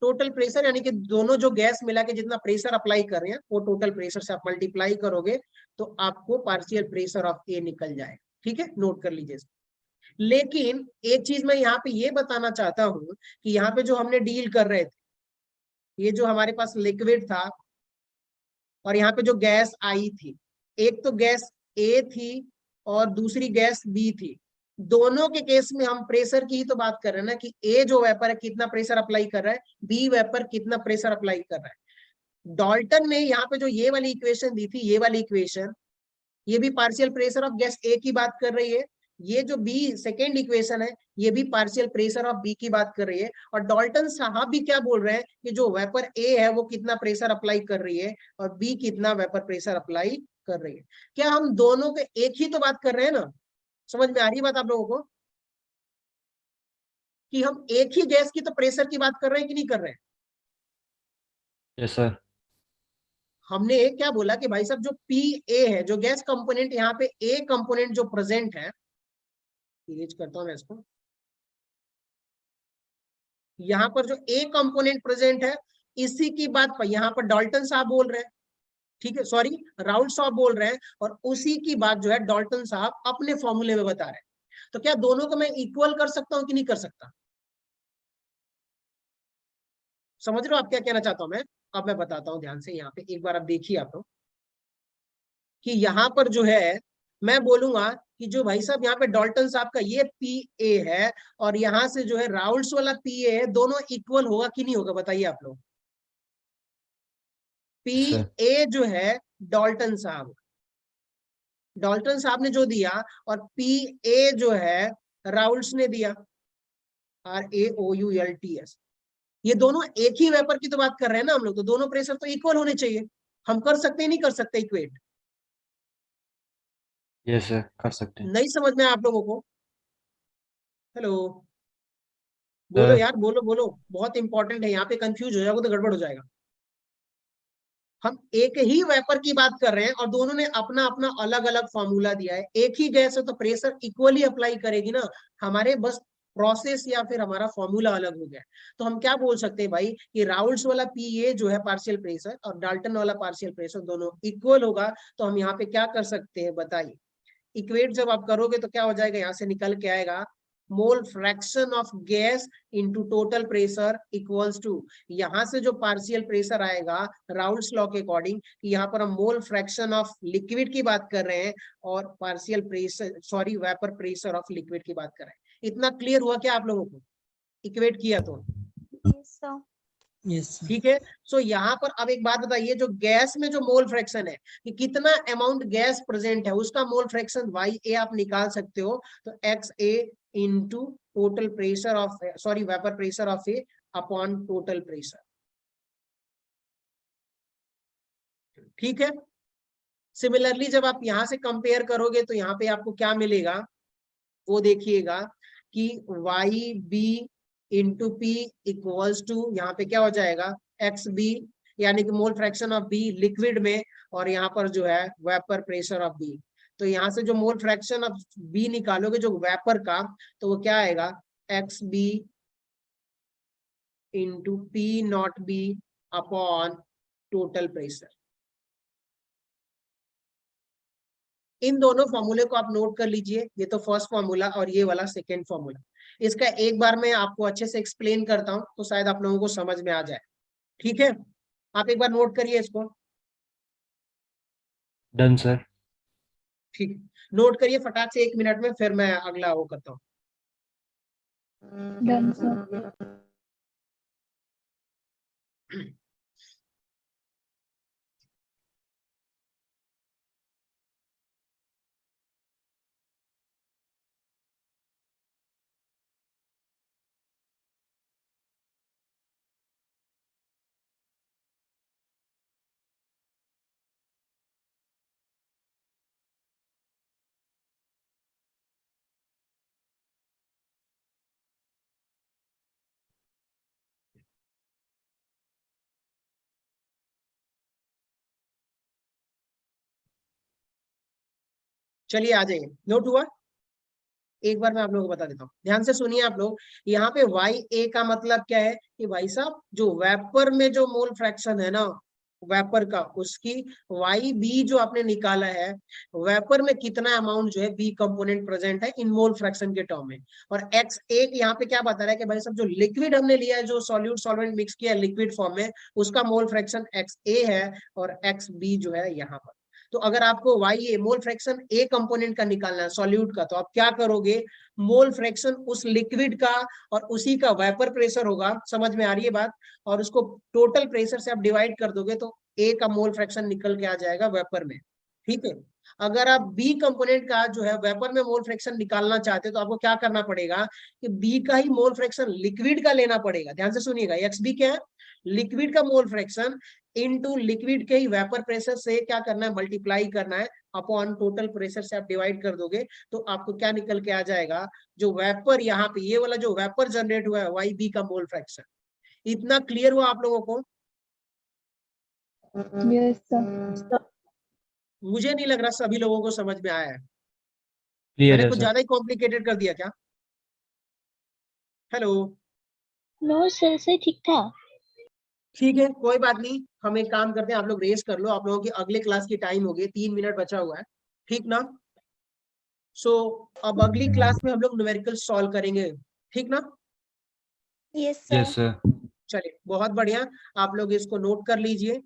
टोटल प्रेशर यानी कि दोनों जो गैस मिला के जितना प्रेशर अप्लाई कर रहे हैं वो टोटल प्रेशर से आप मल्टीप्लाई करोगे तो आपको पार्शियल प्रेशर ऑफ ए निकल जाएगा। ठीक है, नोट कर लीजिए। लेकिन एक चीज मैं यहाँ पे ये बताना चाहता हूँ कि यहाँ पे जो हमने डील कर रहे थे, ये जो हमारे पास लिक्विड था और यहाँ पे जो गैस आई थी, एक तो गैस ए थी और दूसरी गैस बी थी। दोनों के केस में हम प्रेशर की ही तो बात कर रहे हैं ना कि ए जो वेपर है कितना प्रेशर अप्लाई कर रहा है, बी वेपर कितना प्रेशर अप्लाई कर रहा है। डाल्टन ने यहाँ पे जो ये वाली इक्वेशन दी थी, ये वाली इक्वेशन, ये भी पार्शियल प्रेशर ऑफ गैस ए की बात कर रही है। ये जो बी सेकेंड इक्वेशन है ये भी पार्शियल प्रेशर ऑफ बी की बात कर रही है। और डाल्टन साहब भी क्या बोल रहे हैं कि जो वेपर ए है वो कितना प्रेशर अप्लाई कर रही है और बी कितना वेपर प्रेशर अप्लाई कर रही है। क्या हम दोनों के एक ही तो बात कर रहे हैं ना? समझ में आ रही बात आप लोगों को कि हम एक ही गैस की तो प्रेशर की बात कर रहे हैं कि नहीं कर रहे हैं? Yes sir. हमने क्या बोला कि भाई साहब जो पी ए है, जो गैस कंपोनेंट यहाँ पे ए कंपोनेंट जो प्रेजेंट है, इरेज करता हूं मैं इसको, यहाँ पर जो ए कंपोनेंट प्रेजेंट है इसी की बात पर यहाँ पर डाल्टन साहब बोल रहे हैं। ठीक है, सॉरी राउल्ट साहब बोल रहे हैं और उसी की बात जो है डाल्टन साहब अपने फॉर्मूले में बता रहे हैं। तो क्या दोनों को मैं इक्वल कर सकता हूं कि नहीं कर सकता? समझ रहे हो आप क्या कहना चाहता हूं मैं? अब मैं बताता हूं ध्यान से, यहाँ पे एक बार आप देखिए आप लोग कि यहाँ पर जो है मैं बोलूंगा कि जो भाई साहब यहाँ पे डाल्टन साहब का ये पी ए है और यहाँ से जो है राउल्ट्स वाला पी ए है, दोनों इक्वल होगा कि नहीं होगा? बताइए आप लोग। पी ए जो है डाल्टन साहब ने जो दिया और पी ए जो है राउल्ट्स ने दिया, RAOULTS, ये दोनों एक ही वेपर की तो बात कर रहे हैं ना हम लोग, तो दोनों प्रेशर तो इक्वल होने चाहिए। हम कर सकते हैं नहीं कर सकते इक्वेट? यस सर, कर सकते हैं। नहीं समझ में आप लोगों को? हेलो, बोलो सर यार, बोलो बोलो, बहुत इंपॉर्टेंट है, यहाँ पे कंफ्यूज हो जाओगे तो गड़बड़ हो जाएगा। हम एक ही वेपर की बात कर रहे हैं और दोनों ने अपना अपना अलग अलग फॉर्मूला दिया है। एक ही गैस है तो प्रेशर इक्वली अप्लाई करेगी ना, हमारे बस प्रोसेस या फिर हमारा फॉर्मूला अलग हो गया। तो हम क्या बोल सकते हैं भाई कि राउल्ट्स वाला पीए जो है पार्शियल प्रेशर और डाल्टन वाला पार्शियल प्रेशर दोनों इक्वल होगा। तो हम यहाँ पे क्या कर सकते हैं बताइए, इक्वेट जब आप करोगे तो क्या हो जाएगा, यहाँ से निकल के आएगा mole fraction of gas into total pressure equals to, यहाँ से जो पार्शियल प्रेशर आएगा राउल्ट्स लॉ के अकॉर्डिंग, यहाँ पर हम मोल फ्रैक्शन ऑफ लिक्विड की बात कर रहे हैं और partial pressure sorry vapour pressure of liquid की बात कर रहे हैं। इतना क्लियर हुआ क्या आप लोगों को, इक्वेट किया तो? Yes, sir. Yes sir. ठीक है। सो यहाँ पर अब एक बात बताइए, जो गैस में जो मोल फ्रैक्शन है कि कितना अमाउंट गैस प्रेजेंट है उसका मोल फ्रैक्शन वाई ए आप निकाल सकते हो। तो x A into total pressure of sorry vapour pressure of A upon total pressure. ठीक है। सिमिलरली जब आप यहां से कंपेयर करोगे तो यहाँ पे आपको क्या मिलेगा वो देखिएगा कि Y B into P equals to, यहाँ पे क्या हो जाएगा एक्स बी, यानी कि mole fraction of B liquid में, और यहाँ पर जो है वेपर प्रेशर ऑफ बी। तो यहाँ से जो मोल फ्रैक्शन ऑफ बी निकालोगे जो वेपर का, तो वो क्या आएगा x B into P not B upon total pressure. इन दोनों फॉर्मूले को आप नोट कर लीजिए, ये तो फर्स्ट फॉर्मूला और ये वाला सेकेंड फॉर्मूला। इसका एक बार मैं आपको अच्छे से एक्सप्लेन करता हूं तो शायद आप लोगों को समझ में आ जाए। ठीक है, आप एक बार नोट करिए इसको। Done sir. ठीक, नोट करिए फटाक से, 1 मिनट में फिर मैं अगला वो करता हूँ। Done, sir. चलिए आ जाइए, नोट हुआ? एक बार मैं आप लोगों को बता देता हूँ, ध्यान से सुनिए आप लोग। यहाँ पे वाई ए का मतलब क्या है कि भाई साहब जो वेपर में जो मोल फ्रैक्शन है ना वेपर का, उसकी वाई बी जो आपने निकाला है, वेपर में कितना अमाउंट जो है बी कंपोनेंट प्रेजेंट है इन मोल फ्रैक्शन के टर्म में, और एक्स ए यहाँ पे क्या बता रहा है कि भाई साहब जो लिक्विड हमने लिया है, जो सॉल्यूट सॉल्वेंट मिक्स किया है लिक्विड फॉर्म में, उसका मोल फ्रैक्शन एक्स ए है और एक्स बी जो है यहाँ पर। तो अगर आपको Y A mole fraction A component का निकालना है सॉल्यूट का, तो आप क्या करोगे, मोल फ्रैक्शन उस लिक्विड का और उसी का वेपर प्रेशर होगा, समझ में आ रही है बात, और उसको टोटल प्रेशर से आप डिवाइड कर दोगे तो ए का मोल फ्रैक्शन निकल के आ जाएगा वेपर में। ठीक है। अगर आप बी कंपोनेंट का जो है वेपर में मोल फ्रैक्शन निकालना चाहते हो तो आपको क्या करना पड़ेगा कि बी का ही मोल फ्रैक्शन लिक्विड का लेना पड़ेगा। ध्यान से सुनिएगा, एक्स बी क्या है, लिक्विड का मोल फ्रैक्शन इनटू लिक्विड के ही वेपर प्रेशर से क्या करना है, मल्टीप्लाई करना है, अपॉन टोटल प्रेशर से आप डिवाइड कर दोगे तो आपको क्या निकल के आ जाएगा, जो वेपर यहाँ पे ये वाला जो वेपर जनरेट हुआ है वाई बी का मोल फ्रैक्शन। इतना क्लियर हुआ आप लोगों को? Yes, sir. मुझे नहीं लग रहा सभी लोगों को समझ में आया है। क्लियर मैंने है कुछ सर। ज्यादा ही कॉम्प्लिकेटेड कर दिया क्या? हेलो। No, sir. सर ठीक था। ठीक है, कोई बात नहीं, हम एक काम करते हैं, आप लोग रेस कर लो, आप लोगों की अगले क्लास की टाइम हो गई, 3 मिनट बचा हुआ है, ठीक ना? सो अब अगली क्लास में हम लोग न्यूमेरिकल सॉल्व करेंगे, ठीक ना? Yes, sir. Yes sir. चलिए बहुत बढ़िया, आप लोग इसको नोट कर लीजिए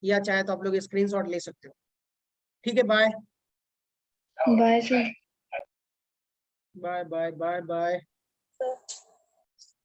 या चाहे तो आप लोग स्क्रीनशॉट ले सकते हो। ठीक है, bye Bye, sir. Bye bye bye bye.